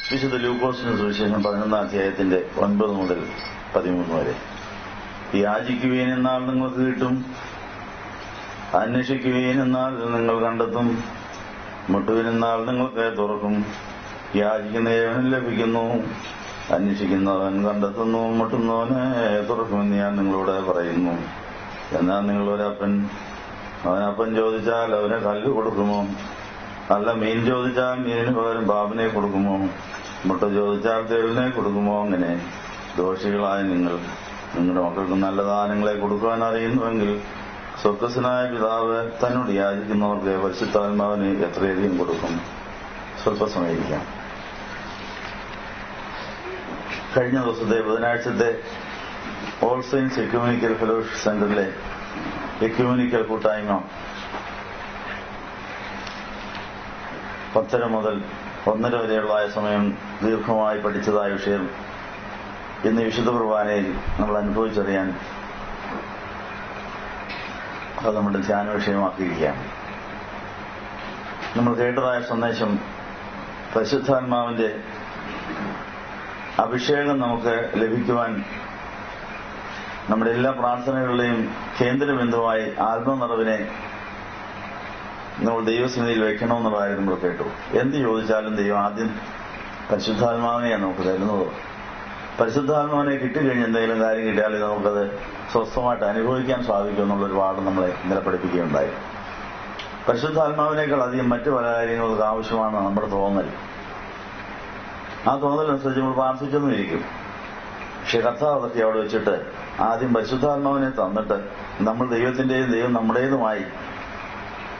വിശുദ്ധ ലൂക്കോസിന് സുവിശേഷം 11 അധ്യായത്തിന്റെ 9 മുതൽ 13 വരെ. യാചിക്കുവീൻ എന്നാൽ നിങ്ങൾക്ക് കിട്ടും, അന്വേഷിക്കുവീൻ എന്നാൽ നിങ്ങൾ കണ്ടെത്തും, മുട്ടുവിൻ എന്നാൽ നിങ്ങൾക്ക് തുറക്കും. യാചിക്കുന്നവൻ ലഭിക്കുന്നു, അന്വേഷിക്കുന്നവൻ കണ്ടെത്തുന്നു, മുട്ടുന്നവന് തുറക്കുമെന്ന് ഞാൻ നിങ്ങളോട് പറയുന്നു. എന്നാൽ നിങ്ങളൊരപ്പൻ അവനപ്പൻ ചോദിച്ചാൽ അവന് കല്ല് കൊടുക്കുമോ? അല്ല മീൻ ചോദിച്ചാൽ മീനിന് പകരം പാമ്പിനെ കൊടുക്കുമോ? മുട്ട ചോദിച്ചാൽ തേളിനെ കൊടുക്കുമോ? അങ്ങനെ ദോഷികളായ നിങ്ങൾ നിങ്ങളുടെ മക്കൾക്ക് നല്ല ദാനങ്ങളെ കൊടുക്കുവാൻ അറിയുന്നുവെങ്കിൽ സ്വർഗ്ഗസ്ഥനായ പിതാവ് തന്നോട് യാചിക്കുന്നവർക്ക് പരിശുദ്ധാത്മാവിന് എത്രയധികം കൊടുക്കും. സ്വല്പസമയിരിക്കാം. കഴിഞ്ഞ ദിവസത്തെ ബുധനാഴ്ചത്തെ ഓൾ സെയിൻസ് എക്യൂമെനിക്കൽ ഫെലോഷിപ്പ് സെന്ററിലെ എക്യൂമെനിക്കൽ കൂട്ടായ്മ 10:30 മുതൽ 1:30 വരെയുള്ള സമയം ദീർഘമായി പഠിച്ചതായ വിഷയം ഇന്ന് വിശുദ്ധ കുർബാനയിൽ നമ്മൾ അനുഭവിച്ചറിയാൻ അത് നമ്മുടെ ധ്യാന വിഷയമാക്കിയിരിക്കുകയാണ്. നമ്മൾ കേട്ടതായ സന്ദേശം പരിശുദ്ധാത്മാവിന്റെ അഭിഷേകം നമുക്ക് ലഭിക്കുവാൻ നമ്മുടെ എല്ലാ പ്രാർത്ഥനകളുടെയും കേന്ദ്രബിന്ദുവായി ആത്മനിറവിനെ നമ്മൾ ദൈവസന്നിധിയിൽ വെക്കണമെന്നുള്ളതായി നമ്മൾ കേട്ടു. എന്ത് ചോദിച്ചാലും ദൈവം ആദ്യം പരിശുദ്ധാത്മാവിനെയാണ് നമുക്ക് തരുന്നത്. പരിശുദ്ധാത്മാവിനെ കിട്ടിക്കഴിഞ്ഞ് എന്തെങ്കിലും കാര്യം കിട്ടിയാൽ നമുക്കത് സ്വസ്ഥമായിട്ട് അനുഭവിക്കാൻ സാധിക്കും എന്നുള്ളൊരു പാഠം നമ്മളെ ഇന്നലെ പഠിപ്പിക്കുകയുണ്ടായി. പരിശുദ്ധാത്മാവിനേക്കാൾ അധികം മറ്റു പല കാര്യങ്ങൾക്ക് ആവശ്യമാണ് നമ്മുടെ തോന്നൽ. ആ തോന്നലനുസരിച്ച് നമ്മൾ പ്രാർത്ഥിച്ചൊന്നും ഇരിക്കും. പക്ഷെ കർത്താവ് അതൊക്കെ അവിടെ വെച്ചിട്ട് ആദ്യം പരിശുദ്ധാത്മാവിനെ തന്നിട്ട് നമ്മൾ ദൈവത്തിന്റെയും ദൈവം നമ്മുടേതുമായി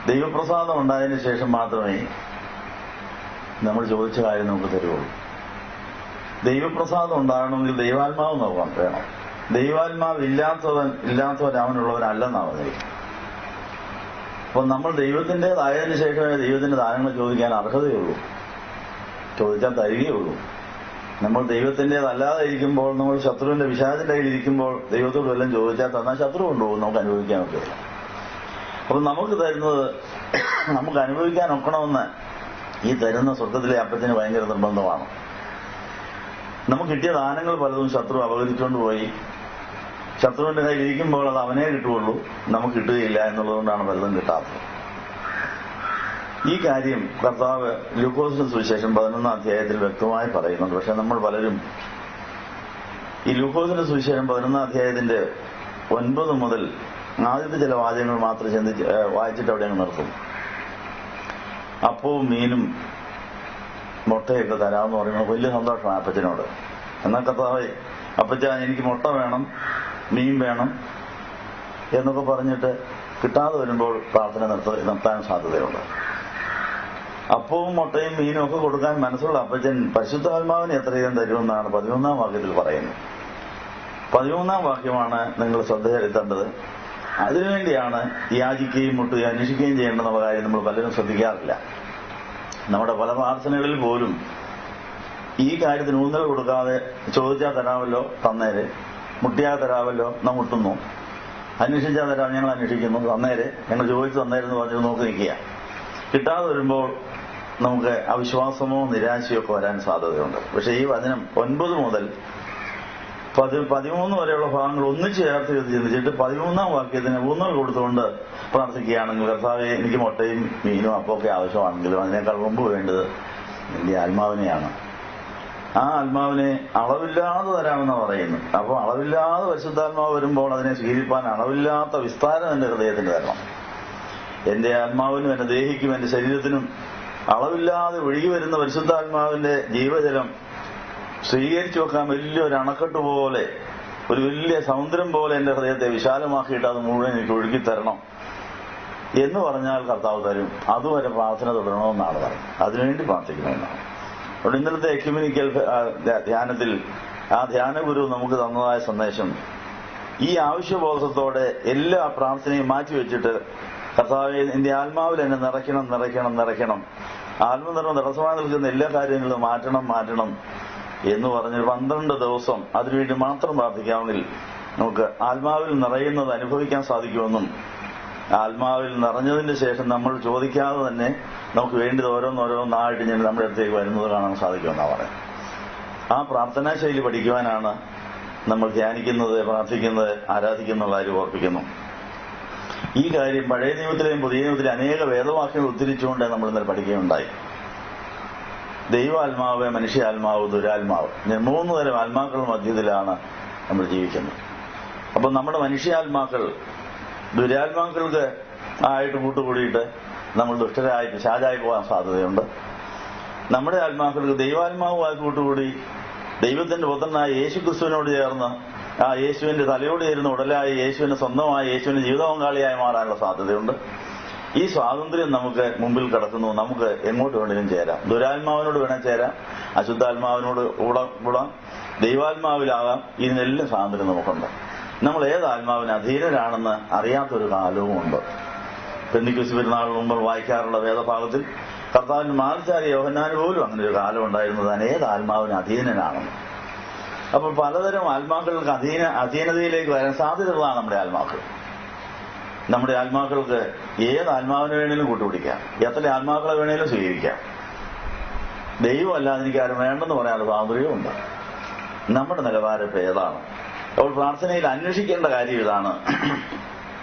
ദൈവപ്രസാദം ഉണ്ടായതിനു ശേഷം മാത്രമേ നമ്മൾ ചോദിച്ച കാര്യം നമുക്ക് തരുള്ളൂ. ദൈവപ്രസാദം ഉണ്ടാകണമെങ്കിൽ ദൈവാത്മാവ് നോക്കാൻ വേണം. ദൈവാത്മാവ് ഇല്ലാത്തവൻ അവനുള്ളവനല്ലെന്നാണ് പറഞ്ഞത്. അപ്പൊ നമ്മൾ ദൈവത്തിൻ്റെതായതിനു ശേഷമേ ദൈവത്തിന്റെ ദാനങ്ങൾ ചോദിക്കാൻ അർഹതയുള്ളൂ, ചോദിച്ചാൽ തരികയുള്ളൂ. നമ്മൾ ദൈവത്തിൻ്റെതല്ലാതെ ഇരിക്കുമ്പോൾ, നമ്മൾ ശത്രുവിന്റെ പിശാചിന്റെ കയ്യിൽ ഇരിക്കുമ്പോൾ ദൈവത്തോട് വല്ലതും ചോദിച്ചാൽ തന്നാൽ ശത്രു കൊണ്ടുപോകും, നമുക്ക് അനുഭവിക്കാൻ ഒക്കെയില്ല. അപ്പൊ നമുക്ക് തരുന്നത് നമുക്ക് അനുഭവിക്കാൻ ഒക്കണമെന്ന് ഈ തരുന്ന സ്വർഗത്തിലെ അപ്പത്തിന് ഭയങ്കര നിർബന്ധമാണ്. നമുക്ക് കിട്ടിയ ദാനങ്ങൾ പലതും ശത്രു അപകരിച്ചുകൊണ്ട് പോയി. ശത്രുവിന്റെ കയ്യിൽ ഇരിക്കുമ്പോൾ അത് അവനേ കിട്ടുകയുള്ളൂ, നമുക്ക് കിട്ടുകയില്ല എന്നുള്ളതുകൊണ്ടാണ് പലതും കിട്ടാത്തത്. ഈ കാര്യം കർത്താവ് ലൂക്കോസിന്റെ സുവിശേഷം 11 അധ്യായത്തിൽ വ്യക്തമായി പറയുന്നുണ്ട്. പക്ഷെ നമ്മൾ പലരും ഈ ലൂക്കോസിന്റെ സുവിശേഷം 11 അധ്യായത്തിന്റെ 9 മുതൽ ആദ്യത്തെ ചില വാചകങ്ങൾ മാത്രം വായിച്ചിട്ട് അവിടെ അങ്ങ് നിർത്തും. അപ്പവും മീനും മുട്ടയൊക്കെ തരാമെന്ന് പറയുമ്പോൾ വലിയ സന്തോഷമാണ് അപ്പച്ചനോട്. എന്നാൽ കർത്താവേ, അപ്പച്ച എനിക്ക് മുട്ട വേണം, മീൻ വേണം എന്നൊക്കെ പറഞ്ഞിട്ട് കിട്ടാതെ വരുമ്പോൾ പ്രാർത്ഥന നിർത്താൻ സാധ്യതയുണ്ട്. അപ്പവും മുട്ടയും മീനും ഒക്കെ കൊടുക്കാൻ മനസ്സുള്ള അപ്പച്ചൻ പരിശുദ്ധാത്മാവിനെ എത്രയും തരുമെന്നാണ് 11-ാം വാക്യത്തിൽ പറയുന്നത്. 13-ാം വാക്യമാണ് നിങ്ങൾ ശ്രദ്ധ ചെലുത്തേണ്ടത്. അതിനുവേണ്ടിയാണ് യാചിക്കുകയും മുട്ടുകയും അന്വേഷിക്കുകയും ചെയ്യേണ്ടെന്നുള്ള കാര്യം നമ്മൾ പലരും ശ്രദ്ധിക്കാറില്ല. നമ്മുടെ പല പ്രാർത്ഥനകളിൽ പോലും ഈ കാര്യത്തിന് ഊന്നൽ കൊടുക്കാതെ ചോദിച്ചാൽ തരാമല്ലോ തന്നേരെ, മുട്ടിയാൽ തരാമല്ലോ നാം മുട്ടുന്നു, അന്വേഷിച്ചാൽ തരാം ഞങ്ങൾ അന്വേഷിക്കുന്നു, തന്നേരെ ഞങ്ങൾ ചോദിച്ചു തന്നേരെന്ന് പറഞ്ഞ് നോക്കി നിൽക്കുക. കിട്ടാതെ വരുമ്പോൾ നമുക്ക് അവിശ്വാസമോ നിരാശയോ ഒക്കെ വരാൻ സാധ്യതയുണ്ട്. പക്ഷെ ഈ വചനം 9 മുതൽ 13 വരെയുള്ള ഭാഗങ്ങൾ ഒന്നിച്ച് ചേർത്ത് ചിന്തിച്ചിട്ട് 13-ാം വാക്യത്തിന് ഊന്നൽ കൊടുത്തുകൊണ്ട് പ്രാർത്ഥിക്കുകയാണെങ്കിൽ, കർത്താവേ എനിക്ക് മുട്ടയും മീനും അപ്പമൊക്കെ ആവശ്യമാണെങ്കിലും അതിനേക്കാൾ മുമ്പ് വേണ്ടത് എന്റെ ആത്മാവിനെയാണ്. ആ ആത്മാവിനെ അളവില്ലാതെ തരാമെന്ന് പറയുന്നു. അപ്പോൾ അളവില്ലാതെ പരിശുദ്ധാത്മാവ് വരുമ്പോൾ അതിനെ സ്വീകരിപ്പാൻ അളവില്ലാത്ത വിസ്താരം എന്റെ ഹൃദയത്തിന് തരണം. എന്റെ ആത്മാവിനും എന്റെ ദേഹിക്കും എന്റെ ശരീരത്തിനും അളവില്ലാതെ ഒഴുകി വരുന്ന പരിശുദ്ധാത്മാവിന്റെ ജീവജലം സ്വീകരിച്ചു വെക്കാൻ വലിയൊരു അണക്കെട്ട് പോലെ, ഒരു വലിയ സമുദ്രം പോലെ എന്റെ ഹൃദയത്തെ വിശാലമാക്കിയിട്ട് അത് മുഴുവൻ എനിക്ക് ഒഴുകി തരണം എന്ന് പറഞ്ഞാൽ കർത്താവ് തരും. അതുവരെ പ്രാർത്ഥന തുടരണമെന്നാണ് പറയുന്നത്. അതിനുവേണ്ടി പ്രാർത്ഥിക്കണമെന്നാണ്. അതുകൊണ്ട് ഇന്നലത്തെ എക്യുമെനിക്കൽ ധ്യാനത്തിൽ ആ ധ്യാനഗുരു നമുക്ക് തന്നതായ സന്ദേശം ഈ ആവശ്യബോധത്തോടെ എല്ലാ പ്രാർത്ഥനയും മാറ്റിവെച്ചിട്ട്, കർത്താവേ എന്റെ ആത്മാവിൽ എന്നെ നിറയ്ക്കണം നിറയ്ക്കണം നിറയ്ക്കണം, ആത്മനിർമ്മ തടസ്സമായി നിൽക്കുന്ന എല്ലാ കാര്യങ്ങളും മാറ്റണം എന്ന് പറഞ്ഞ് 12 ദിവസം അതിനുവേണ്ടി മാത്രം പ്രാർത്ഥിക്കാമെങ്കിൽ നമുക്ക് ആത്മാവിൽ നിറയുന്നത് അനുഭവിക്കാൻ സാധിക്കുമെന്നും ആത്മാവിൽ നിറഞ്ഞതിന് ശേഷം നമ്മൾ ചോദിക്കാതെ തന്നെ നമുക്ക് വേണ്ടത് ഓരോന്നോരോന്നായിട്ട് ഞാൻ നമ്മുടെ അടുത്തേക്ക് വരുന്നത് കാണാൻ സാധിക്കുമെന്നാണ് പറയുന്നത്. ആ പ്രാർത്ഥനാ ശൈലി പഠിക്കുവാനാണ് നമ്മൾ ധ്യാനിക്കുന്നത്, പ്രാർത്ഥിക്കുന്നത്, ആരാധിക്കുന്ന കാര്യം ഓർപ്പിക്കുന്നു. ഈ കാര്യം പഴയ നിയമത്തിലെയും പുതിയ നിയമത്തിലെയും അനേക വേദവാക്യങ്ങൾ ഉദ്ധരിച്ചുകൊണ്ട് നമ്മൾ ഇന്നലെ പഠിക്കുകയുണ്ടായി. ദൈവാത്മാവ്, മനുഷ്യാത്മാവ്, ദുരാത്മാവ്, ഞാൻ 3 തരം ആത്മാക്കളുടെ മധ്യത്തിലാണ് നമ്മൾ ജീവിക്കുന്നത്. അപ്പം നമ്മുടെ മനുഷ്യാത്മാക്കൾ ദുരാത്മാക്കൾക്ക് ആയിട്ട് കൂട്ടുകൂടിയിട്ട് നമ്മൾ ദുഷ്ടരായിട്ട് ശാചായി പോകാൻ സാധ്യതയുണ്ട്. നമ്മുടെ ആത്മാക്കൾക്ക് ദൈവാത്മാവുമായി കൂട്ടുകൂടി ദൈവത്തിന്റെ പുത്രനായ യേശു ക്രിസ്തുവിനോട് ചേർന്ന് ആ യേശുവിന്റെ തലയോട് ചേരുന്ന ഉടലായി യേശുവിന്റെ സ്വന്തമായി യേശുവിന്റെ ജീവിത പങ്കാളിയായി മാറാനുള്ള സാധ്യതയുണ്ട്. ഈ സ്വാതന്ത്ര്യം നമുക്ക് മുമ്പിൽ കിടക്കുന്നു. നമുക്ക് എങ്ങോട്ട് വേണമെങ്കിലും ചേരാം. ദുരാത്മാവിനോട് വേണേൽ ചേരാം, അശുദ്ധാത്മാവിനോട് കൂടാം, ദൈവാത്മാവിലാകാം. ഇതിനെല്ലാം സ്വാതന്ത്ര്യം നമുക്കുണ്ട്. നമ്മൾ ഏത് ആത്മാവിന് അധീനരാണെന്ന് അറിയാത്തൊരു കാലവുമുണ്ട്. പെന്തിക്കോസ്ത് പെരുന്നാളിന് മുമ്പ് വായിക്കാറുള്ള വേദഭാഗത്തിൽ കർത്താവിന്റെ മാർച്ചാരി യോഹന്നാന് പോലും അങ്ങനെ ഒരു കാലം ഉണ്ടായിരുന്നു, താൻ ഏത് ആത്മാവിന് അധീനനാണെന്ന്. അപ്പോൾ പലതരം ആത്മാക്കൾക്ക് അധീനതയിലേക്ക് വരാൻ സാധ്യതകളാണ് നമ്മുടെ ആത്മാക്കൾ. നമ്മുടെ ആത്മാക്കൾക്ക് ഏത് ആത്മാവിനെ വേണേലും കൂട്ടുപിടിക്കാം, എത്ര ആത്മാക്കളെ വേണേലും സ്വീകരിക്കാം. ദൈവം അല്ലാതെ എനിക്ക് ആരും വേണ്ടെന്ന് പറയാനുള്ള സ്വാതന്ത്ര്യമുണ്ട്. നമ്മുടെ നിലവാരം ഇപ്പം ഏതാണ്? അപ്പോൾ പ്രാർത്ഥനയിൽ അന്വേഷിക്കേണ്ട കാര്യം ഇതാണ്.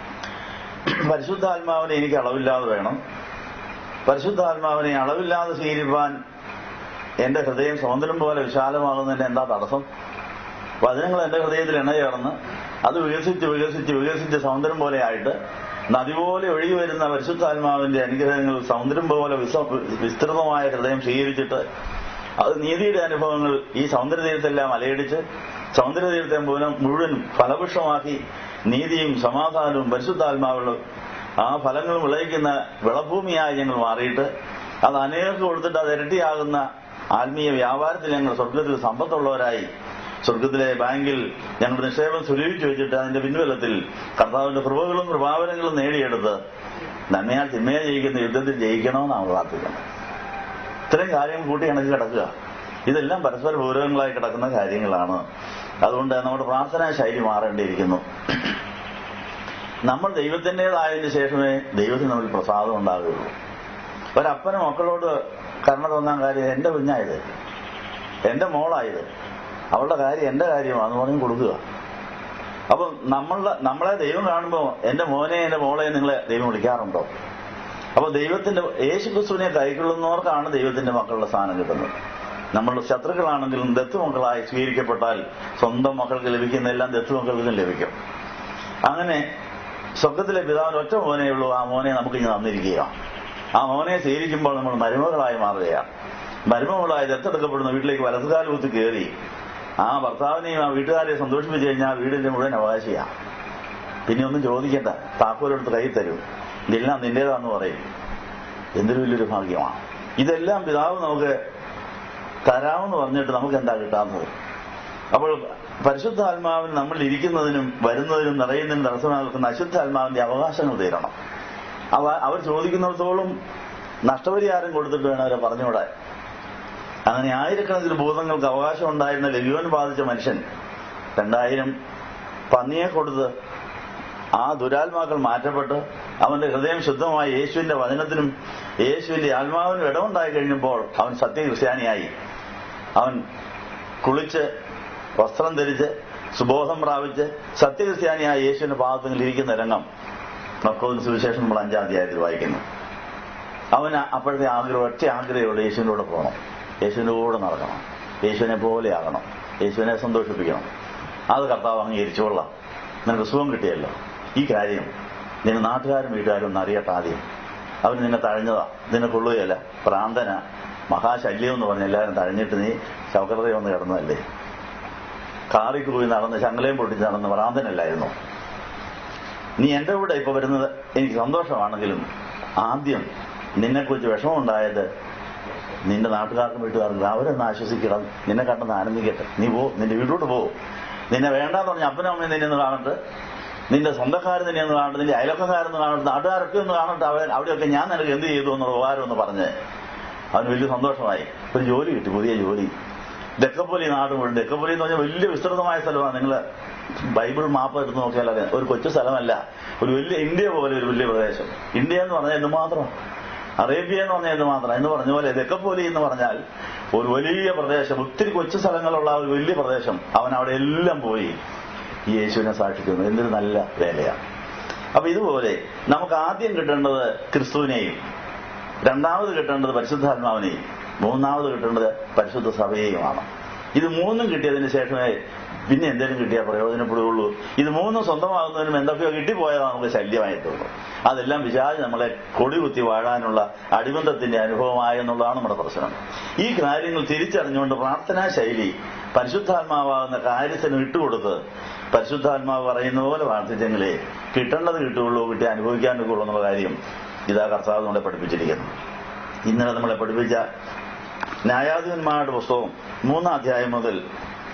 പരിശുദ്ധാത്മാവിനെ എനിക്ക് അളവില്ലാതെ വേണം. പരിശുദ്ധാത്മാവിനെ അളവില്ലാതെ സ്വീകരിപ്പാൻ എന്റെ ഹൃദയം സമുദ്രം പോലെ വിശാലമാകുന്നതിന് എന്താ തടസ്സം? വചനങ്ങൾ എന്റെ ഹൃദയത്തിൽ എണ്ണ ചേർന്ന് അത് വികസിച്ച് സമുദ്രം പോലെ ആയിട്ട് നദി പോലെ ഒഴുകി വരുന്ന പരിശുദ്ധാത്മാവിന്റെ അനുഗ്രഹങ്ങൾ സമുദ്രം പോലെ വിസ്തൃതമായ ഹൃദയം സ്വീകരിച്ചിട്ട് അത് നീതിയുടെ അനുഭവങ്ങൾ ഈ സമുദ്രതീരത്തെല്ലാം അലയടിച്ച് സമുദ്രതീരത്തെ മുഴുവൻ ഫലപുഷ്ടമാക്കി നീതിയും സമാധാനവും പരിശുദ്ധാത്മാവുള്ള ആ ഫലങ്ങളും വിളയിക്കുന്ന വിളഭൂമിയായി ഞങ്ങൾ മാറിയിട്ട് അത് അനേകർക്ക് കൊടുത്തിട്ട് അത് ഇരട്ടിയാകുന്ന ആത്മീയ വ്യാപാരത്തിൽ ഞങ്ങൾ സ്വർഗത്തിൽ സമ്പത്തുള്ളവരായി സ്വർഗത്തിലെ ബാങ്കിൽ ഞങ്ങൾ നിക്ഷേപം സുരക്ഷിച്ചു വെച്ചിട്ട് അതിന്റെ പിൻബലത്തിൽ കർത്താവിന്റെ കൃപകളും കൃപാവരങ്ങളും നേടിയെടുത്ത് നന്മയാൽ തിന്മയെ ജയിക്കുന്ന യുദ്ധത്തിൽ ജയിക്കണമെന്നാണ് പ്രാർത്ഥിക്കുന്നത്. ഇത്രയും കാര്യം കൂട്ടി കണക്ക് കിടക്കുക. ഇതെല്ലാം പരസ്പര പൂരകങ്ങളായി കിടക്കുന്ന കാര്യങ്ങളാണ്. അതുകൊണ്ട് നമ്മുടെ പ്രാർത്ഥനാ ശൈലി മാറേണ്ടിയിരിക്കുന്നു. നമ്മൾ ദൈവത്തിൻ്റെതായതിനു ശേഷമേ ദൈവത്തിന് നമ്മൾ പ്രസാദം ഉണ്ടാകുകയുള്ളൂ. ഒരപ്പന് മക്കളോട് കരുണ തോന്നാൻ കാര്യം എന്റെ കുഞ്ഞായത്, എന്റെ മോളായത്, അവളുടെ കാര്യം എന്റെ കാര്യമാണെന്ന് പറഞ്ഞ് കൊടുക്കുക. അപ്പം നമ്മളെ ദൈവം കാണുമ്പോൾ എന്റെ മോനെ എന്റെ മോളെ നിങ്ങളെ ദൈവം വിളിക്കാറുണ്ടോ? അപ്പൊ ദൈവത്തിന്റെ യേശുക്രിസ്തുവിനെ കൈക്കൊള്ളുന്നവർക്കാണ് ദൈവത്തിന്റെ മക്കളുടെ സ്ഥാനം കിട്ടുന്നത്. നമ്മളുടെ ശത്രുക്കളാണെങ്കിലും ദത്തുമക്കളായി സ്വീകരിക്കപ്പെട്ടാൽ സ്വന്തം മക്കൾക്ക് ലഭിക്കുന്ന എല്ലാം ദത്തുമക്കൾക്കും ലഭിക്കും. അങ്ങനെ സ്വർഗത്തിലെ പിതാവിന് ഒറ്റ മോനേ ഉള്ളൂ. ആ മോനെ നമുക്ക് ഇനി തന്നിരിക്കുക. ആ മോനെ സ്വീകരിക്കുമ്പോൾ നമ്മൾ മരുമകളായി മാറുകയാണ്. മരുമകളായി ദത്തെടുക്കപ്പെടുന്ന വീട്ടിലേക്ക് വലതുകാല് കുത്തി കയറി ആ ഭർത്താവിനെയും ആ വീട്ടുകാരെയും സന്തോഷിപ്പിച്ചു കഴിഞ്ഞാൽ വീടിന്റെ മുഴുവൻ അവകാശിയാണ്. പിന്നെ ഒന്നും ചോദിക്കണ്ട, താക്കോലെടുത്ത് കൈ തരും, ഇതെല്ലാം നിന്റേതാന്ന് പറയും. എന്തൊരു വലിയൊരു ഭാഗ്യമാണ്. ഇതെല്ലാം പിതാവ് നമുക്ക് തരാമെന്ന് പറഞ്ഞിട്ട് നമുക്ക് എന്താ കിട്ടാത്തത്? അപ്പോൾ പരിശുദ്ധാത്മാവിന് നമ്മൾ ഇരിക്കുന്നതിനും വരുന്നതിനും നിറയുന്നതിനും തടസ്സമായി നിൽക്കുന്ന അശുദ്ധാത്മാവിന്റെ അവകാശങ്ങൾ തീരണം. അവർ ചോദിക്കുന്നിടത്തോളം നഷ്ടപരിഹാരം കൊടുത്തിട്ട് വേണം അവരെ പറഞ്ഞുകൂടാൻ. അങ്ങനെ ആയിരക്കണക്കിന് ഭൂതങ്ങൾക്ക് അവകാശം ഉണ്ടായിരുന്ന ലഘുവൻ ബാധിച്ച മനുഷ്യൻ 2000 പന്നിയെ കൊടുത്ത് ആ ദുരാത്മാക്കൾ മാറ്റപ്പെട്ട് അവന്റെ ഹൃദയം ശുദ്ധമായി യേശുവിന്റെ വചനത്തിനും യേശുവിന്റെ ആത്മാവിനും ഇടമുണ്ടായി കഴിഞ്ഞപ്പോൾ അവൻ സത്യക്രിസ്ത്യാനിയായി. അവൻ കുളിച്ച് വസ്ത്രം ധരിച്ച് സുബോധം പ്രാപിച്ച് സത്യക്രിസ്ത്യാനിയായ യേശുവിന്റെ പാദത്തിൽ ഇരിക്കുന്ന രംഗം മർക്കോസിന്റെ സുവിശേഷം നമ്മൾ 5-ാം അധ്യായത്തിൽ വായിക്കുന്നു. അവന് അപ്പോഴത്തെ ആഗ്രഹം, ഒറ്റ ആഗ്രഹമുള്ള യേശുവിൻ്റെ കൂടെ പോകണം, യേശുവിൻ്റെ കൂടെ നടക്കണം, യേശുവിനെ പോലെ ആകണം, യേശുവിനെ സന്തോഷിപ്പിക്കണം. അത് കർത്താവ് അംഗീകരിച്ചുകൊള്ളാം. നിനക്ക് സുഖം കിട്ടിയല്ലോ. ഈ കാര്യം നിന്റെ നാട്ടുകാരും വീട്ടുകാരും ഒന്ന് അറിയട്ടെ. ആദ്യം അവൻ നിന്നെ തഴഞ്ഞതാ, നിന്നെ കൊള്ളുകയല്ല, പ്രാന്തന, മഹാശല്യം എന്ന് പറഞ്ഞ് എല്ലാവരും തഴഞ്ഞിട്ട് നീ ശവകൃതയെ ഒന്ന് കിടന്നതല്ലേ, കാറിക്ക് പോയി നടന്ന് ശങ്കലയും പൊട്ടിച്ച് നടന്ന് പ്രാന്തനല്ലായിരുന്നു. നീ എന്റെ കൂടെ ഇപ്പൊ വരുന്നത് എനിക്ക് സന്തോഷമാണെങ്കിലും ആദ്യം നിന്നെക്കുറിച്ച് വിഷമമുണ്ടായത് നിന്റെ നാട്ടുകാർക്കും വീട്ടുകാർക്കും അവരൊന്ന് ആശ്വസിക്കണം, നിന്നെ കണ്ടെന്ന് ആനന്ദിക്കട്ടെ. നീ നിന്റെ വീട്ടിലോട്ട് പോ. നിന്നെ വേണ്ടാന്ന് പറഞ്ഞ അപ്പനും അമ്മയും നിന്നെ ഒന്ന് കാണട്ടെ, നിന്റെ സ്വന്തക്കാരൻ നിന്നെ ഒന്ന് കാണട്ടെ, നിന്റെ അയൽവക്കക്കാരെന്ന് കാണട്ടെ, നാട്ടുകാരൊക്കെ ഒന്ന് കാണട്ടെ. അവിടെയൊക്കെ ഞാൻ നിനക്ക് എന്ത് ചെയ്തു എന്നുള്ള ഉപകാരം ഒന്ന് പറഞ്ഞ് അവന് വലിയ സന്തോഷമായി. ഒരു ജോലി കിട്ടി, പുതിയ ജോലി. ദെക്കപ്പൊലി നാട് മുഴുവൻ. ദെക്കപ്പൊലി എന്ന് പറഞ്ഞാൽ വലിയ വിസ്തൃതമായ സ്ഥലമാണ്. നിങ്ങൾ ബൈബിൾ മാപ്പ് എടുത്ത് നോക്കിയാൽ ഒരു കൊച്ചു സ്ഥലമല്ല, ഒരു വലിയ ഇന്ത്യ പോലെ ഒരു വലിയ പ്രദേശം. ഇന്ത്യ എന്ന് പറഞ്ഞാൽ എന്തുമാത്രം, അറേബ്യ എന്ന് പറഞ്ഞാൽ എന്തുമാത്രം എന്ന് പറഞ്ഞ പോലെ ദെക്കപ്പൊലി എന്ന് പറഞ്ഞാൽ ഒരു വലിയ പ്രദേശം, ഒത്തിരി കൊച്ചു സ്ഥലങ്ങളുള്ള ഒരു വലിയ പ്രദേശം. അവൻ അവിടെ എല്ലാം പോയി യേശുവിനെ സാക്ഷിക്കുന്നു. എന്തൊരു നല്ല വേലയാണ്. അപ്പൊ ഇതുപോലെ നമുക്ക് ആദ്യം കിട്ടേണ്ടത് ക്രിസ്തുവിനെയും, രണ്ടാമത് കിട്ടേണ്ടത് പരിശുദ്ധാത്മാവിനെയും, മൂന്നാമത് കിട്ടേണ്ടത് പരിശുദ്ധ സഭയെയുമാണ്. ഇത് മൂന്നും കിട്ടിയതിന് ശേഷമേ പിന്നെ എന്തെങ്കിലും കിട്ടിയാൽ പ്രയോജനപ്പെടുകയുള്ളൂ. ഇത് മൂന്നും സ്വന്തമാകുന്നതിനും എന്തൊക്കെയോ കിട്ടിപ്പോയാൽ നമുക്ക് ശല്യമായിട്ടുള്ളൂ. അതെല്ലാം പിശാച് നമ്മളെ കൊടികുത്തി വാഴാനുള്ള അടിബന്ധത്തിന്റെ അനുഭവമായെന്നുള്ളതാണ് നമ്മുടെ പ്രശ്നം. ഈ കാര്യങ്ങൾ തിരിച്ചറിഞ്ഞുകൊണ്ട് പ്രാർത്ഥനാ ശൈലി പരിശുദ്ധാത്മാവാകുന്ന കാര്യത്തിന് വിട്ടുകൊടുത്ത് പരിശുദ്ധാത്മാവ് പറയുന്ന പോലെ പ്രാർത്ഥിച്ചെങ്കിലേ കിട്ടേണ്ടത് കിട്ടുകയുള്ളൂ, കിട്ടി അനുഭവിക്കാൻ ഒക്കെയുള്ളൂ എന്നുള്ള കാര്യം ഇതാ കർത്താവ് നമ്മളെ പഠിപ്പിച്ചിരിക്കുന്നു. ഇന്നലെ നമ്മളെ പഠിപ്പിച്ച ന്യായാധിപന്മാരുടെ പുസ്തകം 3-ാം അധ്യായം മുതൽ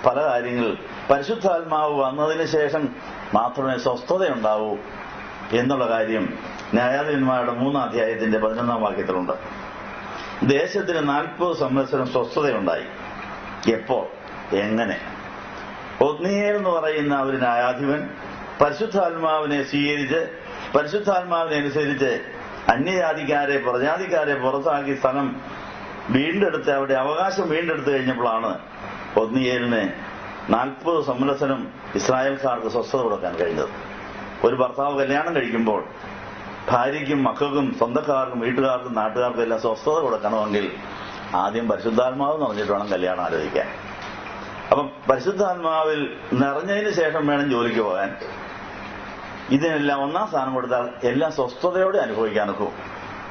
പല കാര്യങ്ങൾ പരിശുദ്ധാത്മാവ് വന്നതിന് ശേഷം മാത്രമേ സ്വസ്ഥതയുണ്ടാവൂ എന്നുള്ള കാര്യം ന്യായാധിപന്മാരുടെ 3-ാം അധ്യായത്തിന്റെ 11-ാം വാക്യത്തിലുണ്ട്. ദേശത്തിന് 40 സംവത്സരം സ്വസ്ഥതയുണ്ടായി. എപ്പോൾ, എങ്ങനെ? ഒത്നീയേൽ എന്ന് പറയുന്ന ഒരു ന്യായാധിപൻ പരിശുദ്ധാത്മാവിനെ സ്വീകരിച്ച് പരിശുദ്ധാത്മാവിനെ അനുസരിച്ച് അന്യജാതിക്കാരെ പ്രജാതിക്കാരെ പുറത്താക്കി സ്ഥലം വീണ്ടെടുത്ത് അവരുടെ അവകാശം വീണ്ടെടുത്തു കഴിഞ്ഞപ്പോഴാണ് ഒത്നീയേലിന് 40 സംവത്സരം ഇസ്രായേൽക്കാർക്ക് സ്വസ്ഥത കൊടുക്കാൻ കഴിഞ്ഞത്. ഒരു ഭർത്താവ് കല്യാണം കഴിക്കുമ്പോൾ ഭാര്യയ്ക്കും മക്കൾക്കും സ്വന്തക്കാർക്കും വീട്ടുകാർക്കും നാട്ടുകാർക്കും എല്ലാം സ്വസ്ഥത കൊടുക്കണമെങ്കിൽ ആദ്യം പരിശുദ്ധാത്മാവ് നിറഞ്ഞിട്ട് വേണം കല്യാണം ആലോചിക്കാൻ. അപ്പം പരിശുദ്ധാത്മാവിൽ നിറഞ്ഞതിന് ശേഷം വേണം ജോലിക്ക് പോകാൻ. ഇതിനെല്ലാം 1-ാം സ്ഥാനം കൊടുത്താൽ എല്ലാം സ്വസ്ഥതയോടെ അനുഭവിക്കാനൊക്കും.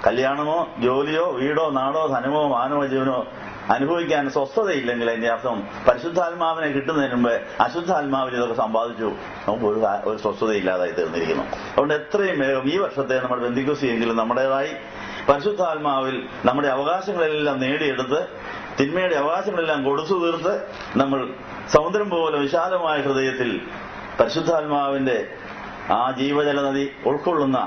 കല്യാണമോ ജോലിയോ വീടോ നാടോ ധനമോ മാനവോ ജീവനോ അനുഭവിക്കാൻ സ്വസ്ഥതയില്ലെങ്കിൽ അതിന്റെ അർത്ഥം പരിശുദ്ധാത്മാവിനെ കിട്ടുന്നതിന് മുമ്പ് അശുദ്ധാത്മാവിൽ ഇതൊക്കെ സമ്പാദിച്ചു നമുക്ക് ഒരു സ്വസ്ഥതയില്ലാതായി തീർന്നിരിക്കുന്നു. അതുകൊണ്ട് എത്രയും വേഗം ഈ വർഷത്തെ നമ്മൾ ബന്ധിക്കുസിയെങ്കിലും നമ്മുടേതായി പരിശുദ്ധാത്മാവിൽ നമ്മുടെ അവകാശങ്ങളെല്ലാം നേടിയെടുത്ത് തിന്മയുടെ അവകാശങ്ങളെല്ലാം കൊടുത്തു തീർത്ത് നമ്മൾ സമുദ്രം പോലെ വിശാലമായ ഹൃദയത്തിൽ പരിശുദ്ധാത്മാവിന്റെ ആ ജീവജല നദി ഉൾക്കൊള്ളുന്ന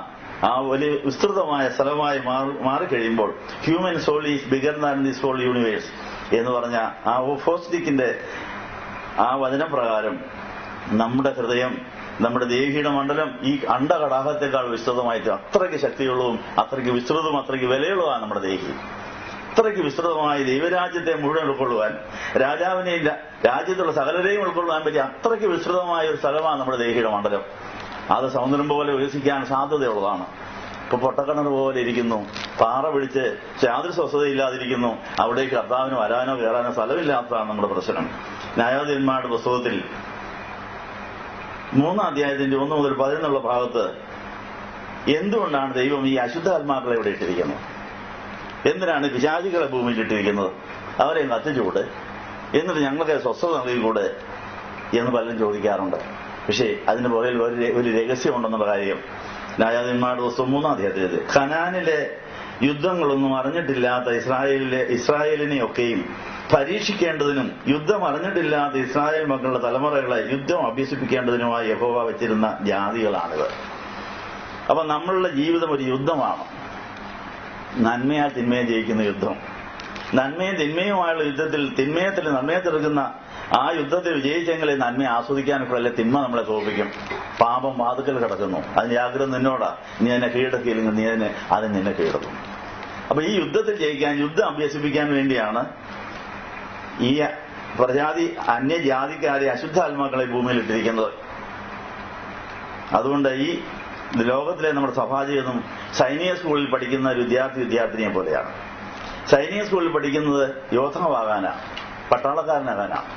ആ വലിയ വിസ്തൃതമായ സ്ഥലമായി മാറിക്കഴിയുമ്പോൾ human soul is bigger than this whole universe എന്ന് പറഞ്ഞ ആ ഫോസ്റ്റിക്കിന്റെ ആ വചനപ്രകാരം നമ്മുടെ ഹൃദയം, നമ്മുടെ ദേഹിയുടെ മണ്ഡലം ഈ അണ്ടകടാഹത്തെക്കാൾ വിസ്തൃതമായിട്ട് അത്രയ്ക്ക് ശക്തിയുള്ളതും അത്രയ്ക്ക് വിസ്തൃതവും അത്രയ്ക്ക് വിലയുള്ളതാണ് നമ്മുടെ ദേഹി. അത്രയ്ക്ക് വിസ്തൃതമായി ദൈവരാജ്യത്തെ മുഴുവൻ ഉൾക്കൊള്ളുവാൻ, രാജാവിനെയും രാജ്യത്തുള്ള സകലരെയും ഉൾക്കൊള്ളുവാൻ പറ്റിയ അത്രയ്ക്ക് വിസ്തൃതമായ ഒരു സ്ഥലമാണ് നമ്മുടെ ദേഹിയുടെ മണ്ഡലം. അത് സമുദ്രം പോലെ വികസിക്കാൻ സാധ്യതയുള്ളതാണ്. ഇപ്പൊ പൊട്ടക്കിണർ പോലെ ഇരിക്കുന്നു, പാറ പിടിച്ച് യാതൊരു സ്വസ്ഥതയില്ലാതിരിക്കുന്നു. അവിടേക്ക് കർത്താവിന് വരാനോ കയറാനോ സ്ഥലമില്ലാത്തതാണ് നമ്മുടെ പ്രശ്നം. ന്യായാധിപന്മാരുടെ പുസ്തകത്തിൽ 3-ാം അധ്യായത്തിന്റെ 1 മുതൽ 11 ഭാഗത്ത് എന്തുകൊണ്ടാണ് ദൈവം ഈ അശുദ്ധാത്മാക്കളെ ഇവിടെ ഇട്ടിരിക്കുന്നത്, എന്തിനാണ് പിശാചികളെ ഭൂമിയിൽ ഇട്ടിരിക്കുന്നത്, അവരെ കത്തിച്ചുകൂടെ, എന്നിട്ട് ഞങ്ങൾക്ക് സ്വസ്ഥത നൽകിക്കൂടെ എന്ന് പലരും ചോദിക്കാറുണ്ട്. പക്ഷേ അതിന് പുറകിൽ ഒരു രഹസ്യമുണ്ടെന്നുള്ള കാര്യം ന്യായാധിപന്മാരുടെ പുസ്തകം 3-ാം അധ്യായത്തിൽ കനാനിലെ യുദ്ധങ്ങളൊന്നും അറിഞ്ഞിട്ടില്ലാത്ത ഇസ്രായേലിനെയൊക്കെയും പരീക്ഷിക്കേണ്ടതിനും യുദ്ധം അറിഞ്ഞിട്ടില്ലാത്ത ഇസ്രായേൽ മക്കളുടെ തലമുറകളെ യുദ്ധം അഭ്യസിപ്പിക്കേണ്ടതിനുമായി യഹോവ വെച്ചിരുന്ന ജാതികളാണിത്. അപ്പൊ നമ്മളുടെ ജീവിതം ഒരു യുദ്ധമാണ്. നന്മയാൽ തിന്മയെ ജയിക്കുന്ന യുദ്ധം. നന്മയും തിന്മയുമായുള്ള യുദ്ധത്തിൽ തിന്മയത്തിൽ നന്മയെ തീർക്കുന്ന ആ യുദ്ധത്തിൽ വിജയിച്ചെങ്കിലേ നന്മ ആസ്വദിക്കാനൊക്കെ തിന്മ നമ്മളെ തോൽപ്പിക്കും. പാപം വാതുക്കൽ കിടക്കുന്നു, അതിന്റെ ആഗ്രഹം നിന്നോടാ, നീ അതിനെ കീഴടക്കിയില്ലെങ്കിൽ നീ അത് നിന്നെ കീഴടക്കും. അപ്പൊ ഈ യുദ്ധത്തിൽ ജയിക്കാൻ, യുദ്ധം അഭ്യസിപ്പിക്കാൻ വേണ്ടിയാണ് ഈ അന്യജാതിക്കാരെ അശുദ്ധാത്മാക്കളെ ഭൂമിയിൽ ഇട്ടിരിക്കുന്നത്. അതുകൊണ്ട് ഈ ലോകത്തിലെ നമ്മുടെ സഭാജീവിതം സൈനിക സ്കൂളിൽ പഠിക്കുന്ന ഒരു വിദ്യാർത്ഥിനിയെ പോലെയാണ്. സൈനിക സ്കൂളിൽ പഠിക്കുന്നത് യോദ്ധാവാകാനാണ്, പട്ടാളക്കാരനാകാനാണ്.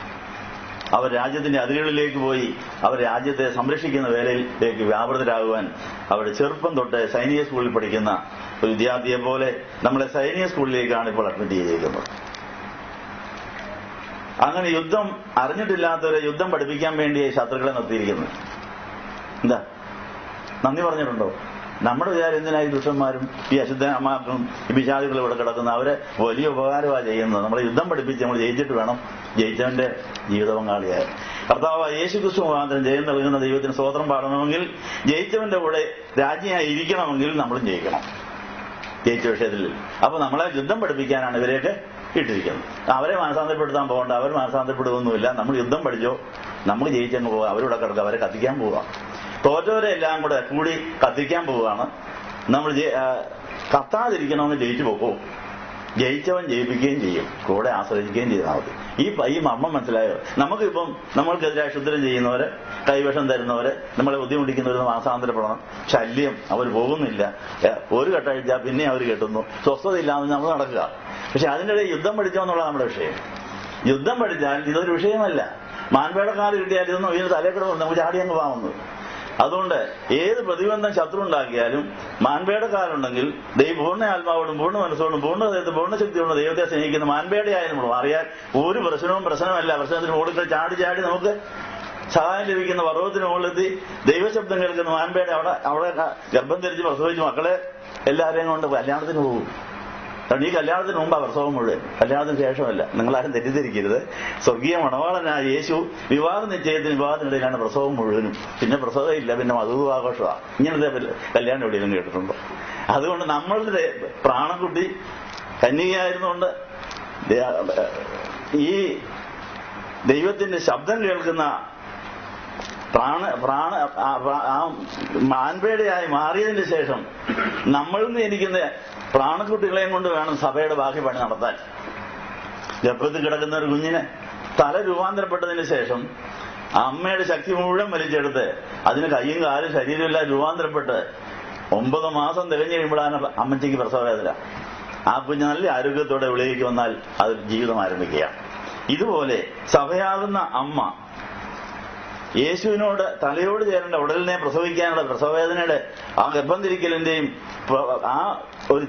അവർ രാജ്യത്തിന്റെ അതിരുകളിലേക്ക് പോയി അവർ രാജ്യത്തെ സംരക്ഷിക്കുന്ന വേലയിലേക്ക് വ്യാപൃതരാകുവാൻ അവർ ചെറുപ്പം തൊട്ട് സൈനിക സ്കൂളിൽ പഠിക്കുന്ന ഒരു വിദ്യാർത്ഥിയെ പോലെ നമ്മളെ സൈനിക സ്കൂളിലേക്കാണ് ഇപ്പോൾ അഡ്മിറ്റ് ചെയ്തിരിക്കുന്നത്. അങ്ങനെ യുദ്ധം അറിഞ്ഞിട്ടില്ലാത്തവരെ യുദ്ധം പഠിപ്പിക്കാൻ വേണ്ടി ശത്രുക്കളെ നിർത്തിയിരിക്കുന്നത്. എന്താ നന്ദി പറഞ്ഞിട്ടുണ്ടോ? നമ്മുടെ വിചാരം എന്തിനായി ദുഷ്ടന്മാരും ഈ അശുദ്ധന്മാർക്കും ഈ പിശാചുകളും ഇവിടെ കിടക്കുന്ന അവരെ വലിയ ഉപകാരമാണ് ചെയ്യുന്നത്. നമ്മളെ യുദ്ധം പഠിപ്പിച്ച് നമ്മൾ ജയിച്ചിട്ട് വേണം ജയിച്ചവന്റെ ജീവിത പങ്കാളിയായി. കർത്താവ് യേശുക്രിസ്തു മുഖാന്തരം ജയം നൽകുന്ന ദൈവത്തിന് സ്തോത്രം പാടണമെങ്കിൽ, ജയിച്ചവന്റെ കൂടെ രാജ്ഞിയായി ഇരിക്കണമെങ്കിൽ നമ്മളും ജയിക്കണം ജയിച്ച വിഷയത്തിൽ. അപ്പൊ നമ്മളെ യുദ്ധം പഠിപ്പിക്കാനാണ് ഇവരെയൊക്കെ ഇട്ടിരിക്കുന്നത്. അവരെ മാനസാന്തരപ്പെടുത്താൻ പോകണ്ട, അവർ മാനസാന്തരപ്പെടുകയൊന്നുമില്ല. നമ്മൾ യുദ്ധം പഠിച്ചോ, നമുക്ക് ജയിച്ചങ്ങ് പോവുക, അവരിവിടെ കിടക്കുക, അവരെ കത്തിക്കാൻ പോവുക. തോറ്റവരെ എല്ലാം കൂടെ കൂടി കത്തിക്കാൻ പോവുകയാണ്. നമ്മൾ കത്താതിരിക്കണമെന്ന് ജയിച്ചു പോകും. ജയിച്ചവൻ ജയിപ്പിക്കുകയും ചെയ്യും, കൂടെ ആശ്രയിക്കുകയും ചെയ്താൽ മതി. ഈ മർമ്മം മനസ്സിലായോ? നമുക്കിപ്പം നമ്മൾക്കെതിരെ അശുദ്ധം ചെയ്യുന്നവരെ, കൈവശം തരുന്നവരെ, നമ്മളെ ബുദ്ധിമുട്ടിക്കുന്നവരെ മാനസാന്തരപ്പെടണം. ശല്യം, അവർ പോകുന്നില്ല. ഒരു കെട്ടഴിച്ചാൽ പിന്നെ അവർ കെട്ടുന്നു. സ്വസ്ഥത ഇല്ലാതെ നമ്മൾ നടക്കുക. പക്ഷെ അതിൻ്റെ ഇടയിൽ യുദ്ധം പഠിച്ചോ എന്നുള്ള നമ്മുടെ വിഷയം. യുദ്ധം പഠിച്ചാൽ ഇതൊരു വിഷയമല്ല. മാൻപേടക്കാർ കിട്ടിയാൽ ഇതൊന്നും ഇതിന് തലേക്കിട നമുക്ക് ചാടി അങ്ങ് പാവുന്നത്. അതുകൊണ്ട് ഏത് പ്രതിബന്ധം ശത്രു ഉണ്ടാക്കിയാലും മാൻപേടക്കാരുണ്ടെങ്കിൽ പൂർണ്ണ ആത്മാവോടും പൂർണ്ണ മനസ്സോടും പൂർണ്ണ ഹൃദയത്തോടും പൂർണ്ണ ശക്തിയോടും ദൈവത്തെ സ്നേഹിക്കുന്ന മാൻപേടയായി നമ്മൾ മാറിയാൽ ഒരു പ്രശ്നമല്ല. പ്രശ്നത്തിന് മുകളിൽ ചാടി നമുക്ക് സഹായം ലഭിക്കുന്ന പർവ്വതത്തിന് മുകളിലെത്തി ദൈവശബ്ദം കേൾക്കുന്ന മാൻപേട അവിടെ ഗർഭം ധരിച്ച് പ്രസവിച്ച് മക്കളെ എല്ലാവരെയും കൊണ്ട് കല്യാണത്തിന് പോകും. കാരണം ഈ കല്യാണത്തിന് മുമ്പാ പ്രസവം മുഴുവൻ, കല്യാണത്തിന് ശേഷമല്ല. നിങ്ങളാരും തെറ്റിദ്ധരിക്കരുത്. സ്വർഗീയ മണവാളനായ യേശു വിവാഹ നിശ്ചയത്തിനിടയിലാണ് പ്രസവം മുഴുവനും. പിന്നെ പ്രസവം ഇല്ല, പിന്നെ മധുവാഘോഷമാണ്. ഇങ്ങനത്തെ കല്യാണം എവിടെയെങ്കിലും കേട്ടിട്ടുണ്ടോ? അതുകൊണ്ട് നമ്മളുടെ പ്രാണക്കുട്ടി കന്യകയായിരുന്നുകൊണ്ട് ഈ ദൈവത്തിന്റെ ശബ്ദം കേൾക്കുന്ന മാൻപേടയായി മാറിയതിന് ശേഷം നമ്മളിൽ നിന്ന് എനിക്കുന്ന പ്രാണക്കുട്ടികളെയും കൊണ്ട് വേണം സഭയുടെ ബാക്കി പണി നടത്താൻ. ഗർഭത്തിൽ കിടക്കുന്ന ഒരു കുഞ്ഞിന് തല രൂപാന്തരപ്പെട്ടതിന് ശേഷം അമ്മയുടെ ശക്തി മുഴുവൻ വലിച്ചെടുത്ത് അതിന് കയ്യും കാലും ശരീരമെല്ലാം രൂപാന്തരപ്പെട്ട് 9 മാസം തികഞ്ഞു കഴിയുമ്പോഴാണ് അമ്മച്ചിക്ക് പ്രസവവേദന. ആ കുഞ്ഞ് നല്ല ആരോഗ്യത്തോടെ വെളിയിലേക്ക് വന്നാൽ അത് ജീവിതം ആരംഭിക്കുകയാണ്. ഇതുപോലെ സഭയാകുന്ന അമ്മ യേശുവിനോട് തലയോട് ചേരേണ്ട ഉടലിനെ പ്രസവിക്കാനുള്ള പ്രസവവേദനയുടെ ആ ഗർഭം തിരിക്കലിന്റെയും ആ ഒരു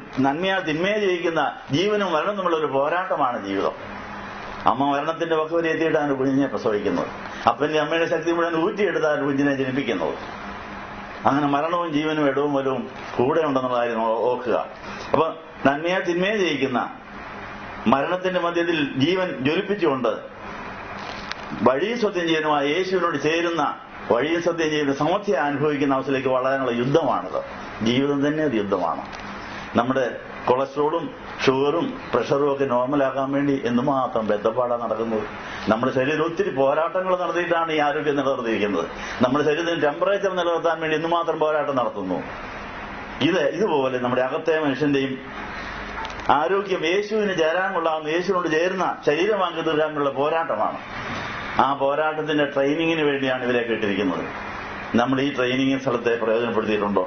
തിന്മയെ ജയിക്കുന്ന ജീവനും മരണം തമ്മിലുള്ള ഒരു പോരാട്ടമാണ് ജീവിതം. അമ്മ മരണത്തിന്റെ വക്കവരെ എത്തിയിട്ടാണ് കുഞ്ഞിനെ പ്രസവിക്കുന്നത്. അപ്പന്റെ അമ്മയുടെ ശക്തി മുഴുവൻ ഊറ്റിയെടുത്താണ് കുഞ്ഞിനെ ജനിപ്പിക്കുന്നത്. അങ്ങനെ മരണവും ജീവനും ഇടവും വലവും കൂടെ ഉണ്ടെന്നുള്ള കാര്യം ഓർക്കുക. അപ്പൊ നന്മയെ തിന്മയെ ജയിക്കുന്ന മരണത്തിന്റെ മധ്യത്തിൽ ജീവൻ ജ്വലിപ്പിച്ചുകൊണ്ട് വഴിയും സത്യം ചെയ്യുന്നതുമായ യേശുവിനോട് ചേരുന്ന വഴിയും സത്യം ചെയ്യുന്ന സമത്യം അനുഭവിക്കുന്ന അവസ്ഥയിലേക്ക് വളരാനുള്ള യുദ്ധമാണിത്. ജീവിതം തന്നെ ഒരു യുദ്ധമാണ്. നമ്മുടെ കൊളസ്ട്രോളും ഷുഗറും പ്രഷറും ഒക്കെ നോർമലാക്കാൻ വേണ്ടി എന്തുമാത്രം ബന്ധപ്പാടാണ് നടക്കുന്നത്. നമ്മുടെ ശരീരം ഒത്തിരി പോരാട്ടങ്ങൾ നടത്തിയിട്ടാണ് ഈ ആരോഗ്യം നിലനിർത്തിയിരിക്കുന്നത്. നമ്മുടെ ശരീരത്തിന് ടെമ്പറേച്ചർ നിലനിർത്താൻ വേണ്ടി എന്തുമാത്രം പോരാട്ടം നടത്തുന്നു. ഇതുപോലെ നമ്മുടെ അകത്തെ മനുഷ്യന്റെയും ആരോഗ്യം യേശുവിന് ചേരാൻ കൊള്ളാവുന്ന, യേശുവിനോട് ചേരുന്ന ശരീരമാക്കി തീർക്കാനുള്ള പോരാട്ടമാണ്. ആ പോരാട്ടത്തിന്റെ ട്രെയിനിങ്ങിന് വേണ്ടിയാണ് ഇവരെ ഇട്ടിരിക്കുന്നത്. നമ്മൾ ഈ ട്രെയിനിങ് സ്ഥലത്തെ പ്രയോജനപ്പെടുത്തിയിട്ടുണ്ടോ?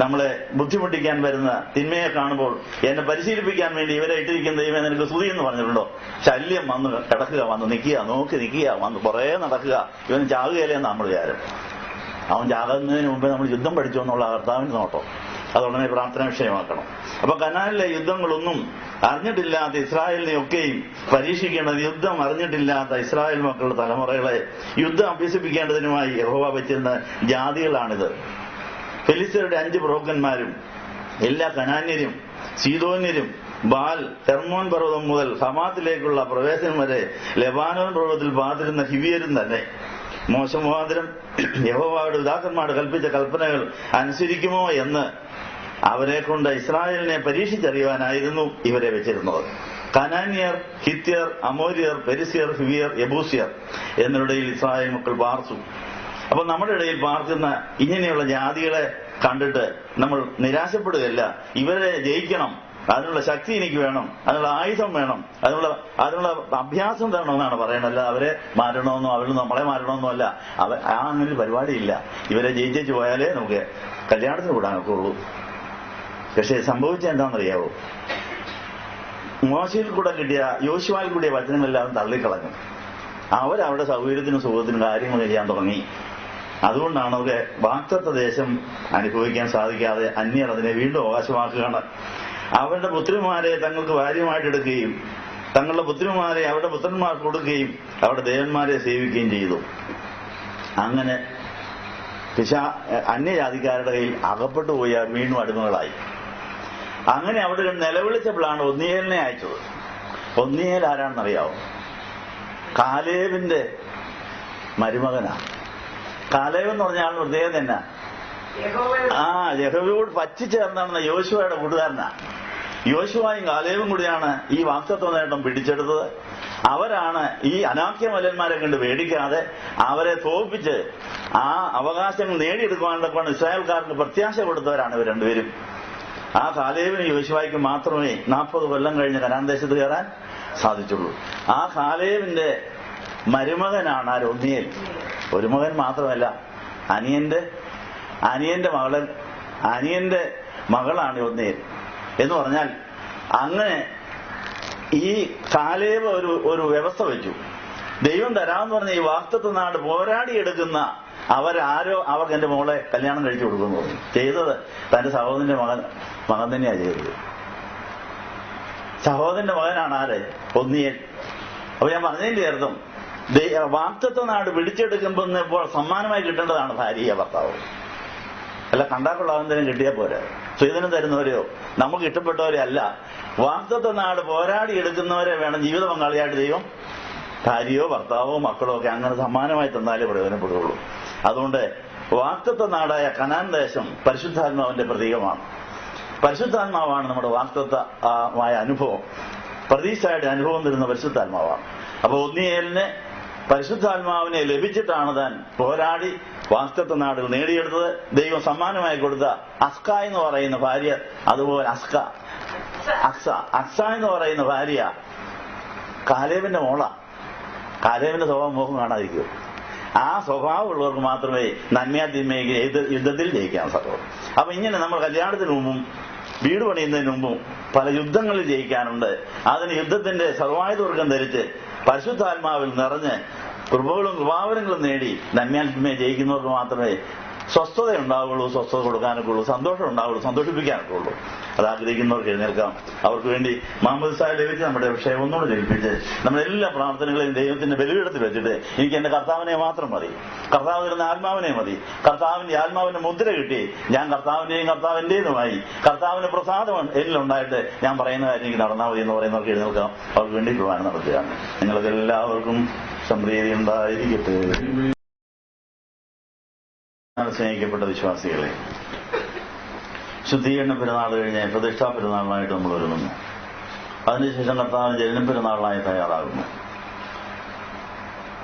നമ്മളെ ബുദ്ധിമുട്ടിക്കാൻ വരുന്ന തിന്മയെ കാണുമ്പോൾ എന്നെ പരിശീലിപ്പിക്കാൻ വേണ്ടി ഇവരെ ഇട്ടിരിക്കുന്ന ദൈവമേ നിനക്ക് സ്തുതി എന്ന് പറഞ്ഞിട്ടുണ്ടോ? ശല്യം വന്ന് കിടക്കുക, വന്ന് നിൽക്കുക, നോക്കി നിൽക്കുക, വന്ന് കുറേ നടക്കുക, ഇവന് ചാകുകയല്ലേന്ന് നമ്മൾ വിചാരം. അവൻ ചാകുന്നതിന് മുമ്പേ നമ്മൾ യുദ്ധം പഠിച്ചു എന്നുള്ള കർത്താവിന് നോട്ടോ. അതുടനെ പ്രാർത്ഥന വിഷയമാക്കണം. അപ്പൊ കനാനിലെ യുദ്ധങ്ങളൊന്നും അറിഞ്ഞിട്ടില്ലാത്ത ഇസ്രായേലിനെയൊക്കെയും പരീക്ഷിക്കേണ്ടത് യുദ്ധം അറിഞ്ഞിട്ടില്ലാത്ത ഇസ്രായേൽ മക്കളുടെ തലമുറകളെ യുദ്ധം അഭ്യസിപ്പിക്കേണ്ടതിനുമായി യഹോവ വെച്ചിരുന്ന ജാതികളാണിത്. ഫെലിസ്ത്യരുടെ 5 പ്രഭുക്കന്മാരും എല്ലാ കനാന്യരും സീദോന്യരും ബാൽ ഹെർമോൻ പർവ്വതം മുതൽ ഹമാത്തിലേക്കുള്ള പ്രവേശനം വരെ ലെബാനോൻ പർവ്വതത്തിൽ പാർത്തിരുന്ന ഹിവിയരും തന്നെ മോശ മുഖാന്തരം യഹോവയുടെ പിതാക്കന്മാരോട് കൽപ്പിച്ച കൽപ്പനകൾ അനുസരിക്കുമോ എന്ന് അവരെ കൊണ്ട് ഇസ്രായേലിനെ പരീക്ഷിച്ചറിയുവാനായിരുന്നു ഇവരെ വെച്ചിരുന്നത്. കനാന്യർ, ഹിത്യർ, അമോര്യർ, പെരിസ്യർ, ഹിവിയർ, യെബൂസ്യർ എന്നിവരുടെയിൽ ഇസ്രായേൽ മക്കൾ പാർത്തു. അപ്പൊ നമ്മുടെ ഇടയിൽ പാർക്കുന്ന ഇങ്ങനെയുള്ള ജാതികളെ കണ്ടിട്ട് നമ്മൾ നിരാശപ്പെടുകയല്ല. ഇവരെ ജയിക്കണം, അതിനുള്ള ശക്തി എനിക്ക് വേണം, അതിനുള്ള ആയുധം വേണം, അതിനുള്ള അഭ്യാസം തരണമെന്നാണ് പറയുന്നത്. അല്ല അവരെ മാറ്റണമെന്നോ അവരിൽ നമ്മളെ മാറ്റണമെന്നോ അല്ല. അങ്ങനെ ഒരു പരിപാടിയില്ല. ഇവരെ ജയിച്ചു പോയാലേ നമുക്ക് കല്യാണത്തിന് കൂടാൻ ഒക്കുള്ളൂ. പക്ഷെ സംഭവിച്ച എന്താണെന്നറിയാവോ? മോശയിൽ കൂടെ കിട്ടിയ യോശുവയിൽ കൂടിയ വചനങ്ങളെല്ലാം തള്ളിക്കളഞ്ഞു. അവരവരുടെ സൗകര്യത്തിനും സുഖത്തിനും കാര്യങ്ങൾ ചെയ്യാൻ തുടങ്ങി. അതുകൊണ്ടാണ് അവർക്ക് വാഗ്ദത്ത ദേശം അനുഭവിക്കാൻ സാധിക്കാതെ അന്യർ അതിനെ വീണ്ടും അവകാശമാക്കുകയാണ്. അവരുടെ പുത്രിമാരെ തങ്ങൾക്ക് ഭാര്യമായിട്ടെടുക്കുകയും തങ്ങളുടെ പുത്രിമാരെ അവരുടെ പുത്രന്മാർക്ക് കൊടുക്കുകയും അവരുടെ ദേവന്മാരെ സേവിക്കുകയും ചെയ്തു. അങ്ങനെ അന്യജാതിക്കാരുടെ കയ്യിൽ അകപ്പെട്ടു പോയി അവർ വീണ്ടും അടിമകളായി. അങ്ങനെ അവിടെ നിലവിളിച്ചപ്പോഴാണ് ഒന്നിയേലിനെ അയച്ചത്. ഒന്നിയേൽ ആരാണെന്നറിയാവോ? കാലേബിന്റെ മരുമകനാണ്. കാലേബ് എന്ന് പറഞ്ഞാൽ പ്രത്യേകത എന്നാ? യഹോവയോട് പറ്റിച്ചേർന്നാണെന്ന യോശുവയുടെ കൂട്ടുകാരനാ. യോശുവയും കാലേബും കൂടിയാണ് ഈ വാക്തത്വ നേട്ടം പിടിച്ചെടുത്തത്. അവരാണ് ഈ അനാക്യമല്ലന്മാരെ കണ്ട് പേടിക്കാതെ അവരെ തോൽപ്പിച്ച് ആ അവകാശങ്ങൾ നേടിയെടുക്കുവാനുള്ള ഇസ്രായേൽക്കാർക്ക് പ്രത്യാശ കൊടുത്തവരാണ് ഇവർ രണ്ടുപേരും. ആ കാലേബിന് യോശുവയ്ക്ക് മാത്രമേ 40 കൊല്ലം കഴിഞ്ഞ് കനാൻ ദേശത്ത് കയറാൻ സാധിച്ചുള്ളൂ. ആ കാലേബിന്റെ മരുമകനാണ് ആ ഒന്നിയേൽ. ഒരു മകൻ മാത്രമല്ല, അനിയന്റെ മകളാണ് ഒന്നിയേൽ എന്ന് പറഞ്ഞാൽ, അങ്ങനെ ഈ കാലേബ് ഒരു വ്യവസ്ഥ വെച്ചു. ദൈവം തരാമെന്ന് പറഞ്ഞ ഈ വാക്തത്വ നാട് പോരാടിയെടുക്കുന്ന അവർക്ക് എന്റെ മോളെ കല്യാണം കഴിച്ചു കൊടുക്കുന്നു പറഞ്ഞു. ചെയ്തത് തന്റെ സഹോദരന്റെ മകൻ തന്നെയാണ് ചെയ്തത്. സഹോദരന്റെ മകനാണ് ആര്? ഒന്നിയേൽ. അപ്പൊ ഞാൻ പറഞ്ഞതിന്റെ അർത്ഥം, വാക്തത്വ നാട് പിടിച്ചെടുക്കുമ്പോൾ സമ്മാനമായി കിട്ടേണ്ടതാണ് ഭാര്യ ഭർത്താവ്. അല്ല കണ്ടാക്കൊള്ളാവുന്നതിനും കിട്ടിയാൽ പോരാ. സ്ത്രീധനം തരുന്നവരെയോ നമുക്ക് ഇഷ്ടപ്പെട്ടവരെ അല്ല, വാക്തത്വ നാട് പോരാടിയെടുക്കുന്നവരെ വേണം ജീവിത പങ്കാളിയായിട്ട് ദൈവം ഭാര്യയോ ഭർത്താവോ മക്കളോ ഒക്കെ അങ്ങനെ സമ്മാനമായി തന്നാലേ പ്രയോജനപ്പെടുകയുള്ളൂ. അതുകൊണ്ട് വാക്തത്വ നാടായ കനാൻ ദേശം പരിശുദ്ധാത്മാവിന്റെ പ്രതീകമാണ്. പരിശുദ്ധാത്മാവാണ് നമ്മുടെ വാക്തത്വമായ അനുഭവം, പ്രതീക്ഷയുടെ അനുഭവം തരുന്ന പരിശുദ്ധാത്മാവാണ്. അപ്പൊ ഒന്നിയേലിന് പരിശുദ്ധാത്മാവിനെ ലഭിച്ചിട്ടാണ് താൻ പോരാടി വാക്തത്വ നാടുകൾ നേടിയെടുത്തത്. ദൈവം സമ്മാനമായി കൊടുത്ത അസ്ക എന്ന് പറയുന്ന ഭാര്യ, അതുപോലെ അക്സ എന്ന് പറയുന്ന ഭാര്യ കാലേബിന്റെ മോള. കാലേബിന്റെ സ്വഭാവം മോഹം കാണാതിരിക്കും. ആ സ്വഭാവമുള്ളവർക്ക് മാത്രമേ നന്മയാതിന്മയ്ക്ക് യുദ്ധത്തിൽ ജയിക്കാൻ സാധിക്കൂ. അപ്പൊ ഇങ്ങനെ നമ്മൾ കല്യാണത്തിന് മുമ്പും വീട് പണിയുന്നതിന് മുമ്പും പല യുദ്ധങ്ങളിൽ ജയിക്കാനുണ്ട്. അതിന് യുദ്ധത്തിന്റെ സർവായുധവർഗം ധരിച്ച് പരിശുദ്ധാത്മാവിൽ നിറഞ്ഞ് കൃപകളും കൃപാവരങ്ങളും നേടി നന്മയാത്മയെ ജയിക്കുന്നവർക്ക് മാത്രമേ സ്വസ്ഥത ഉണ്ടാവുകയുള്ളൂ, സ്വസ്ഥത കൊടുക്കാനൊക്കെ ഉള്ളൂ, സന്തോഷം ഉണ്ടാവുള്ളൂ, സന്തോഷിപ്പിക്കാനൊക്കെ ഉള്ളൂ. അത് ആഗ്രഹിക്കുന്നവർക്ക് എഴുന്നേൽക്കാം. അവർക്ക് വേണ്ടി മാമോദിസ ലഭിച്ച് നമ്മുടെ വിഷയം ഒന്നുകൂടെ ജയിപ്പിച്ച് നമ്മുടെ എല്ലാ പ്രാർത്ഥനകളെയും ദൈവത്തിന്റെ ബലിപീഠത്തിൽ വെച്ചിട്ട് എനിക്ക് എന്റെ കർത്താവിനെ മാത്രം മതി, കർത്താവ് തരുന്ന ആത്മാവിനെ മതി, കർത്താവിന്റെ ആത്മാവിന്റെ മുദ്ര കിട്ടി ഞാൻ കർത്താവിന്റെയും കർത്താവിന്റേതുമായി കർത്താവിന് പ്രസാദം എന്നിലുണ്ടായിട്ട് ഞാൻ പറയുന്ന കാര്യം എനിക്ക് നടന്നാൽ മതി എന്ന് പറയുന്നവർക്ക് എഴുന്നേൽക്കാം. അവർക്ക് വേണ്ടി പ്രധാനം നടത്തുകയാണ്. നിങ്ങൾക്ക് എല്ലാവർക്കും സംപ്രീതി ഉണ്ടായിരിക്കട്ടെ. സ്നേഹിക്കപ്പെട്ട വിശ്വാസികളെ, ശുദ്ധീകരണ പെരുന്നാൾ കഴിഞ്ഞ് പ്രതിഷ്ഠാ പെരുന്നാളിനായിട്ട് നമ്മൾ ഒരുങ്ങുന്നു. അതിനുശേഷം കർത്താവിന് ജനന പെരുന്നാളിനായി തയ്യാറാകുന്നു.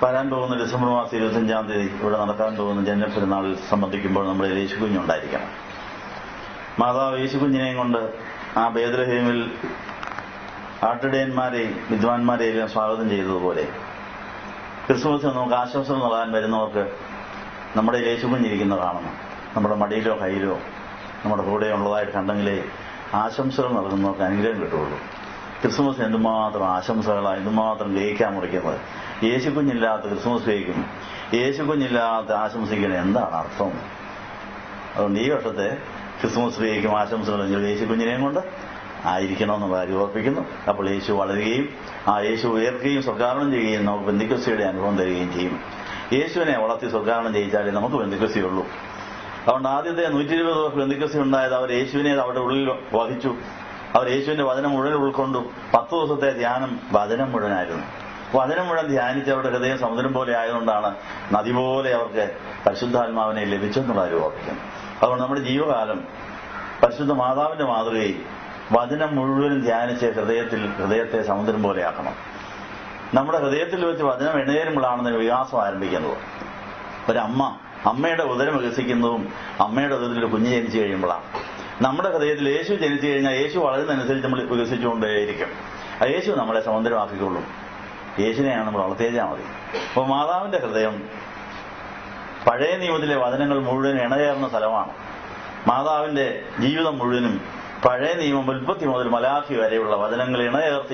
വരാൻ പോകുന്ന ഡിസംബർ മാസം 25-ാം തീയതി ഇവിടെ നടക്കാൻ പോകുന്ന ജനന പെരുന്നാളിൽ സംബന്ധിക്കുമ്പോൾ നമ്മുടെ യേശുകുഞ്ഞുണ്ടായിരിക്കണം. മാതാവ് യേശുകുഞ്ഞിനെയും കൊണ്ട് ആ ബേത്ലഹേമിൽ ആട്ടിടയന്മാരെയും വിദ്വാൻമാരെയും എല്ലാം സ്വാഗതം ചെയ്തതുപോലെ ക്രിസ്മസിന് നമുക്ക് ആശംസകൾ നൽകാൻ വരുന്നവർക്ക് നമ്മുടെ യേശുകുഞ്ഞിരിക്കുന്ന കാണണം. നമ്മുടെ മടിയിലോ കയ്യിലോ നമ്മുടെ കൂടെ ഉള്ളതായിട്ട് കണ്ടെങ്കിലേ ആശംസകൾ നൽകുന്നവർക്ക് അനുഗ്രഹം കിട്ടുകയുള്ളൂ. ക്രിസ്മസ് എന്തുമാത്രം ആശംസകളാണ്, എന്തുമാത്രം കേക്കാ മുറിക്കുന്നത്. യേശുകുഞ്ഞില്ലാത്ത ക്രിസ്മസ് കേക്കും യേശുകുഞ്ഞില്ലാത്ത ആശംസിക്കുന്ന എന്താണ് അർത്ഥം? അതുകൊണ്ട് ഈ വർഷത്തെ ക്രിസ്മസ് കേക്കും ആശംസകളെങ്കിൽ യേശുകുഞ്ഞിനെയും കൊണ്ട് ആയിരിക്കണമെന്നുള്ള കാര്യം ഓർപ്പിക്കുന്നു. അപ്പോൾ യേശു വളരുകയും ആ യേശു ഉയർക്കുകയും സ്വർഗ്ഗാരോഹണം ചെയ്യുകയും നമുക്ക് പെന്തക്കോസ്തിയുടെ അനുഭവം തരികയും ചെയ്യും. യേശുവിനെ വളർത്തി സ്വർഗ്ഗാരോഹണം ചെയ്യിച്ചാലേ നമുക്ക് പെന്തക്കോസ്തിയുള്ളൂ. അതുകൊണ്ട് ആദ്യത്തെ 120 പേർക്ക് പെന്തക്കോസ്തി ഉണ്ടായത് അവർ യേശുവിനെ അവരുടെ ഉള്ളിൽ വഹിച്ചു. അവർ യേശുവിന്റെ വചനം മുഴുവൻ ഉൾക്കൊണ്ടു. 10 ദിവസത്തെ ധ്യാനം വചനം മുഴുവനായിരുന്നു. വചനം മുഴുവൻ ധ്യാനിച്ച് അവരുടെ ഹൃദയം സമുദ്രം പോലെ ആയതുകൊണ്ടാണ് നദി പോലെ അവർക്ക് പരിശുദ്ധാത്മാവിനെ ലഭിച്ചെന്നുള്ള കാര്യം ഓർപ്പിക്കുന്നു. അതുകൊണ്ട് നമ്മുടെ ജീവകാലം പരിശുദ്ധ മാതാവിന്റെ മാതൃകയിൽ വചനം മുഴുവനും ധ്യാനിച്ച് ഹൃദയത്തെ സമുദ്രം പോലെയാക്കണം. നമ്മുടെ ഹൃദയത്തിൽ വെച്ച് വചനം എഴുന്നേരുമ്പോഴാണ് വികാസം ആരംഭിക്കുന്നത്. അമ്മയുടെ ഉദരം വികസിക്കുന്നതും അമ്മയുടെ ഉദരത്തിൽ ഒരു കുഞ്ഞ് ജനിച്ചു കഴിയുമ്പോഴാണ്. നമ്മുടെ ഹൃദയത്തിൽ യേശു ജനിച്ചു കഴിഞ്ഞാൽ യേശു വളരുന്നതനുസരിച്ച് നമ്മൾ വികസിച്ചുകൊണ്ടേയിരിക്കും. ആ യേശു നമ്മളെ സമുദ്രമാക്കിക്കൊള്ളും. യേശുവിനെയാണ് നമ്മൾ വളർത്തിയാൽ മതി. അപ്പോൾ മാതാവിന്റെ ഹൃദയം പഴയ നിയമത്തിലെ വചനങ്ങൾ മുഴുവൻ ഇണചേർന്ന സ്ഥലമാണ്. മാതാവിന്റെ ജീവിതം മുഴുവനും പഴയ നിയമം ഉൽപ്പത്തി മുതൽ മലാഖി വരെയുള്ള വചനങ്ങൾ ഇണചേർത്ത്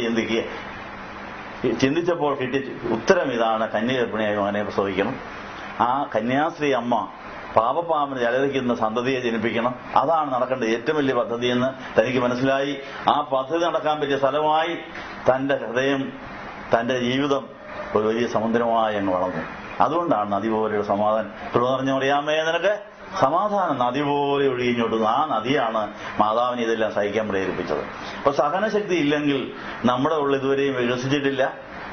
ചിന്തിച്ചപ്പോൾ കിട്ടിയ ഉത്തരം ഇതാണ്: കന്യഗർഭിണിയായി മകനെ പ്രസവിക്കണം. ആ കന്യാസ്ത്രീ അമ്മ പാപപാപന് ജലധിക്കുന്ന സന്തതിയെ ജനിപ്പിക്കണം. അതാണ് നടക്കേണ്ട ഏറ്റവും വലിയ പദ്ധതിയെന്ന് തനിക്ക് മനസ്സിലായി. ആ പദ്ധതി നടക്കാൻ പറ്റിയ സ്ഥലമായി തന്റെ ഹൃദയം, തന്റെ ജീവിതം ഒരു വലിയ സമുദ്രമായി അങ്ങ് വളർന്നു. അതുകൊണ്ടാണ് നദി പോലെയുള്ള സമാധാനം. തുടർന്ന് അറിയാമേ നിനക്ക് സമാധാനം നദി പോലെ ഒഴുകിഞ്ഞോട്ടുന്നു. ആ നദിയാണ് മാതാവിനെ ഇതെല്ലാം സഹിക്കാൻ പ്രേരിപ്പിച്ചത്. അപ്പൊ സഹനശക്തി ഇല്ലെങ്കിൽ നമ്മുടെ ഉള്ളിൽ ഇതുവരെയും വികസിച്ചിട്ടില്ല,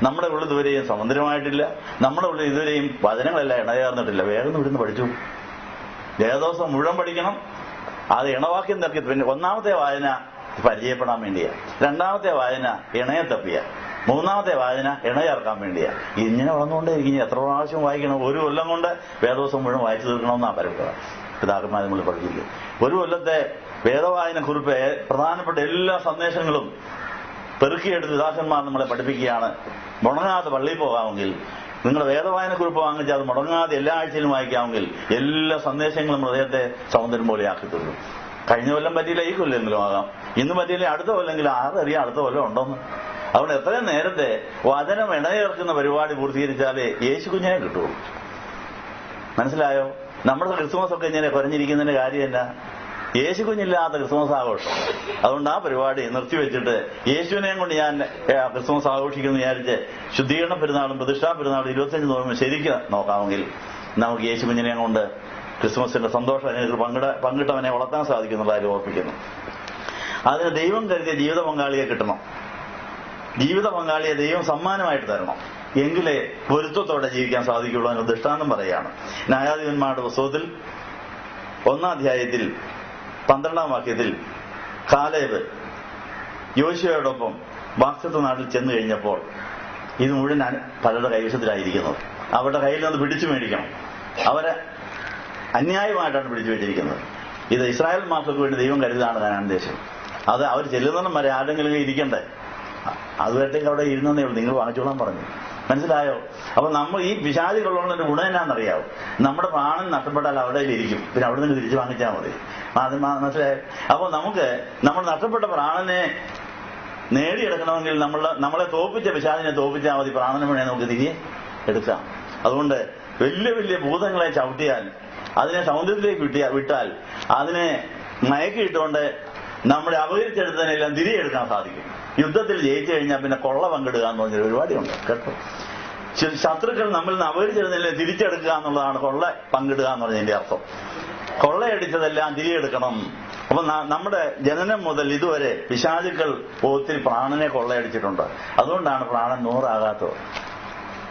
നമ്മുടെ ഉള്ളിൽ ഇതുവരെയും സമുദ്രമായിട്ടില്ല, നമ്മുടെ ഉള്ളിൽ ഇതുവരെയും വചനങ്ങളെല്ലാം ഇണചേർന്നിട്ടില്ല. വേഗം ഇവിടുന്ന് പഠിച്ചു. വേദോസം മുഴുവൻ പഠിക്കണം. അത് ഇണവാക്യം തർക്കി. പിന്നെ ഒന്നാമത്തെ വായന പരിചയപ്പെടാൻ വേണ്ടിയാ. രണ്ടാമത്തെ വായന ഇണയെ തപ്പിയ. മൂന്നാമത്തെ വായന ഇണ ചേർക്കാൻ വേണ്ടിയാ. ഇങ്ങനെ വളർന്നുകൊണ്ടേയിരിക്കും. എത്ര പ്രാവശ്യം വായിക്കണം? ഒരു കൊല്ലം കൊണ്ട് വേദോസം മുഴുവൻ വായിച്ചു തീർക്കണമെന്നാണ് പരമ്പര. പിതാക്കന്മാർ നമ്മൾ പഠിക്കില്ലേ? ഒരു കൊല്ലത്തെ വേദവായന കുറിപ്പ് പ്രധാനപ്പെട്ട എല്ലാ സന്ദേശങ്ങളും പെറുക്കിയെടുത്ത് പിതാക്കന്മാർ നമ്മളെ പഠിപ്പിക്കുകയാണ്. മുടങ്ങാതെ പള്ളിയിൽ പോകാമെങ്കിൽ, നിങ്ങൾ വേദവായന കുറിപ്പ് വാങ്ങിച്ചാൽ അത് മുടങ്ങാതെ എല്ലാ ആഴ്ചയിലും വായിക്കാമെങ്കിൽ എല്ലാ സന്ദേശങ്ങളും ഹൃദയത്തെ സൗന്ദര്യം പോലെ ആക്കി തീർക്കും. കഴിഞ്ഞ കൊല്ലം പറ്റിയില്ല, ഈ കൊല്ലെങ്കിലും ആകാം. ഇന്ന് പറ്റിയില്ല, അടുത്ത കൊല്ലെങ്കിലും ആരറിയാം അടുത്ത കൊല്ലം ഉണ്ടോന്ന്. അതുകൊണ്ട് എത്രയും നേരത്തെ വചനം ഇണചേർക്കുന്ന പരിപാടി പൂർത്തീകരിച്ചാലേ യേശു കുഞ്ഞിനെ കിട്ടുള്ളൂ. മനസ്സിലായോ? നമ്മുടെ ക്രിസ്മസ് ഒക്കെ ഇങ്ങനെ കുറഞ്ഞിരിക്കുന്നതിന്റെ കാര്യം എന്നാ? യേശു കുഞ്ഞില്ലാത്ത ക്രിസ്മസ് ആഘോഷം. അതുകൊണ്ട് ആ പരിപാടി നിർത്തിവെച്ചിട്ട് യേശുവിനെയും കൊണ്ട് ഞാൻ ക്രിസ്മസ് ആഘോഷിക്കുന്നു വിചാരിച്ച് ശുദ്ധീകരണ പെരുന്നാളും പ്രതിഷ്ഠാ പെരുന്നാളും 25 നോക്കുമ്പോൾ ശരിക്കും നോക്കാമെങ്കിൽ നമുക്ക് യേശു കുഞ്ഞിനെയും കൊണ്ട് ക്രിസ്മസിന്റെ സന്തോഷം അതിനെ പങ്കിട്ടവനെ വളർത്താൻ സാധിക്കുന്നുള്ള കാര്യം ഓർപ്പിക്കുന്നു. അതിന് ദൈവം കരുതിയ ജീവിത പങ്കാളിയെ കിട്ടണം. ജീവിത പങ്കാളിയെ ദൈവം സമ്മാനമായിട്ട് തരണം. എങ്കിലേ പൊരുത്തത്തോടെ ജീവിക്കാൻ സാധിക്കുള്ളൂ. അതിന് ദൃഷ്ടാന്തം പറയുകയാണ്. ന്യായാധിപന്മാരുടെ പുസ്തകത്തിൽ 1-ാം അധ്യായത്തിൽ 12-ാം വാക്യത്തിൽ കാലേബ് യോശുവയോടൊപ്പം വാഗ്ദത്ത നാട്ടിൽ ചെന്നു കഴിഞ്ഞപ്പോൾ ഇത് മുഴുവൻ പലരുടെ കൈവശത്തിലായിരിക്കുന്നത്. അവരുടെ കയ്യിൽ നിന്ന് പിടിച്ചു മേടിക്കണം. അവരെ അന്യായമായിട്ടാണ് പിടിച്ചു വെച്ചിരിക്കുന്നത്. ഇത് ഇസ്രായേൽ മക്കൾക്ക് വേണ്ടി ദൈവം കരുതാണ് കാനാൻ ദേശം. അത് അവർ ചെല്ലുന്നതും വരെ ആരെങ്കിലും ഇരിക്കണ്ടേ? അതുവരത്തേക്ക് അവിടെ ഇരുന്നേ ഉള്ളൂ. നിങ്ങൾ വാങ്ങിച്ചോളാൻ പറഞ്ഞു. മനസ്സിലായോ? അപ്പൊ നമ്മൾ ഈ പിശാചുകളുള്ളതിന്റെ ഗുണം എന്നാണെന്നറിയാവും. നമ്മുടെ പ്രാണൻ നഷ്ടപ്പെട്ടാൽ അവിടെ ഇരിക്കും. പിന്നെ അവിടെ നിന്ന് തിരിച്ചു വാങ്ങിച്ചാൽ മതി. മനസ്സിലായോ? അപ്പൊ നമുക്ക് നമ്മുടെ നഷ്ടപ്പെട്ട പ്രാണനെ നേടിയെടുക്കണമെങ്കിൽ നമ്മളെ തോപ്പിച്ച പിശാചിനെ തോപ്പിച്ചാൽ മതി. പ്രാണന് വേണേ നമുക്ക് തിരികെ എടുക്കാം. അതുകൊണ്ട് വലിയ വലിയ ഭൂതങ്ങളെ ചവിട്ടിയാൽ, അതിനെ സമുദ്രത്തിലേക്ക് വിട്ടാൽ, അതിനെ മയക്കിയിട്ടുകൊണ്ട് നമ്മുടെ അപകരിച്ചെടുത്തതിനെല്ലാം തിരികെ എടുക്കാൻ സാധിക്കും. യുദ്ധത്തിൽ ജയിച്ചു കഴിഞ്ഞാൽ പിന്നെ കൊള്ള പങ്കിടുക എന്ന് പറഞ്ഞൊരു പരിപാടിയുണ്ട് കേട്ടോ. ശത്രുക്കൾ നമ്മളിൽ നിന്ന് അപകരിച്ചെടുത്തതിനെ തിരിച്ചെടുക്കുക എന്നുള്ളതാണ് കൊള്ള പങ്കിടുക എന്ന് പറഞ്ഞതിന്റെ അർത്ഥം. കൊള്ളയടിച്ചതെല്ലാം തിരികെടുക്കണം. അപ്പൊ നമ്മുടെ ജനനം മുതൽ ഇതുവരെ പിശാചുക്കൾ ഒത്തിരി പ്രാണനെ കൊള്ളയടിച്ചിട്ടുണ്ട്. അതുകൊണ്ടാണ് പ്രാണൻ 100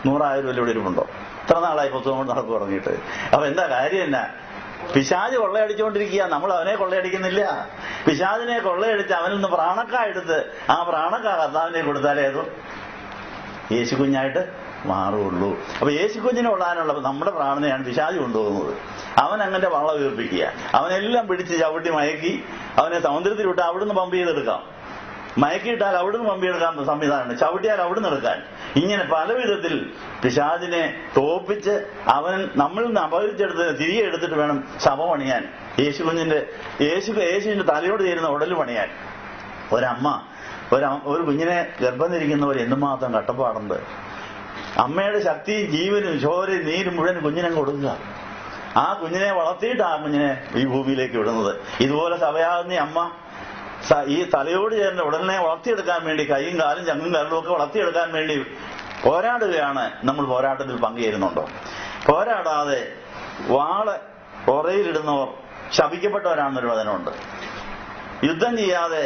100,000 ഇവിടെ ഇരിപ്പുണ്ടോ? ഇത്ര നാളായി പുസ്തകം കൊണ്ട് നടക്കു തുടങ്ങിയിട്ട്. അപ്പൊ എന്താ കാര്യം എന്നാ? പിശാച് കൊള്ളയടിച്ചുകൊണ്ടിരിക്കുക, നമ്മൾ അവനെ കൊള്ളയടിക്കുന്നില്ല. പിശാചിനെ കൊള്ളയടിച്ച് അവനിൽ നിന്ന് പ്രാണക്കായെടുത്ത് ആ പ്രാണക്ക കർത്താവിനെ കൊടുത്താലേ അത് യേശു കുഞ്ഞായിട്ട് മാറുള്ളൂ. അപ്പൊ യേശു കുഞ്ഞിനെ കൊള്ളാനുള്ള നമ്മുടെ പ്രാണനെയാണ് പിശാച് കൊണ്ടുപോകുന്നത്. അവൻ അങ്ങനെ വള്ള വീർപ്പിക്കുക, അവനെല്ലാം പിടിച്ച് ചവിട്ടി മയക്കി അവനെ സമുദ്രത്തിൽ വിട്ട് അവിടുന്ന് പമ്പ് ചെയ്തെടുക്കാം. മയക്കിയിട്ടാൽ അവിടുന്ന് പമ്പിയെടുക്കാൻ സംവിധാനമുണ്ട്. ചവിട്ടിയാൽ അവിടുന്ന് എടുക്കാൻ. ഇങ്ങനെ പല വിധത്തിൽ പിശാചിനെ തോപ്പിച്ച് അവൻ നമ്മളിൽ നിന്ന് അപഹരിച്ചെടുത്ത് തിരികെ എടുത്തിട്ട് വേണം ശവ പണിയാൻ. യേശുവിന്റെ തലയോട് ചേരുന്ന ഉടല് പണിയാൻ. ഒരമ്മ ഒരു കുഞ്ഞിനെ ഗർഭം ധരിക്കുന്നവർ എന്തുമാത്രം കട്ടപ്പാടുണ്ട്. അമ്മയുടെ ശക്തി, ജീവനും ചോരയും നീരും മുഴുവൻ കുഞ്ഞിനെ കൊടുക്കുക. ആ കുഞ്ഞിനെ വളർത്തിയിട്ട് ആ കുഞ്ഞിനെ ഈ ഭൂമിയിലേക്ക് വിടുന്നത്. ഇതുപോലെ സഭയാകുന്ന അമ്മ ഈ തലയോട് ചേർന്ന് ഉടനെ വളർത്തിയെടുക്കാൻ വേണ്ടി കൈയും കാലും ചങ്ങും കരളും ഒക്കെ വളർത്തിയെടുക്കാൻ വേണ്ടി പോരാടുകയാണ്. നമ്മൾ പോരാട്ടത്തിൽ പങ്കുചേരുന്നുണ്ടോ? പോരാടാതെ വാള് ഒറയിലിടുന്നവർ ശപിക്കപ്പെട്ടവരാണെന്നൊരു വചനമുണ്ട്. യുദ്ധം ചെയ്യാതെ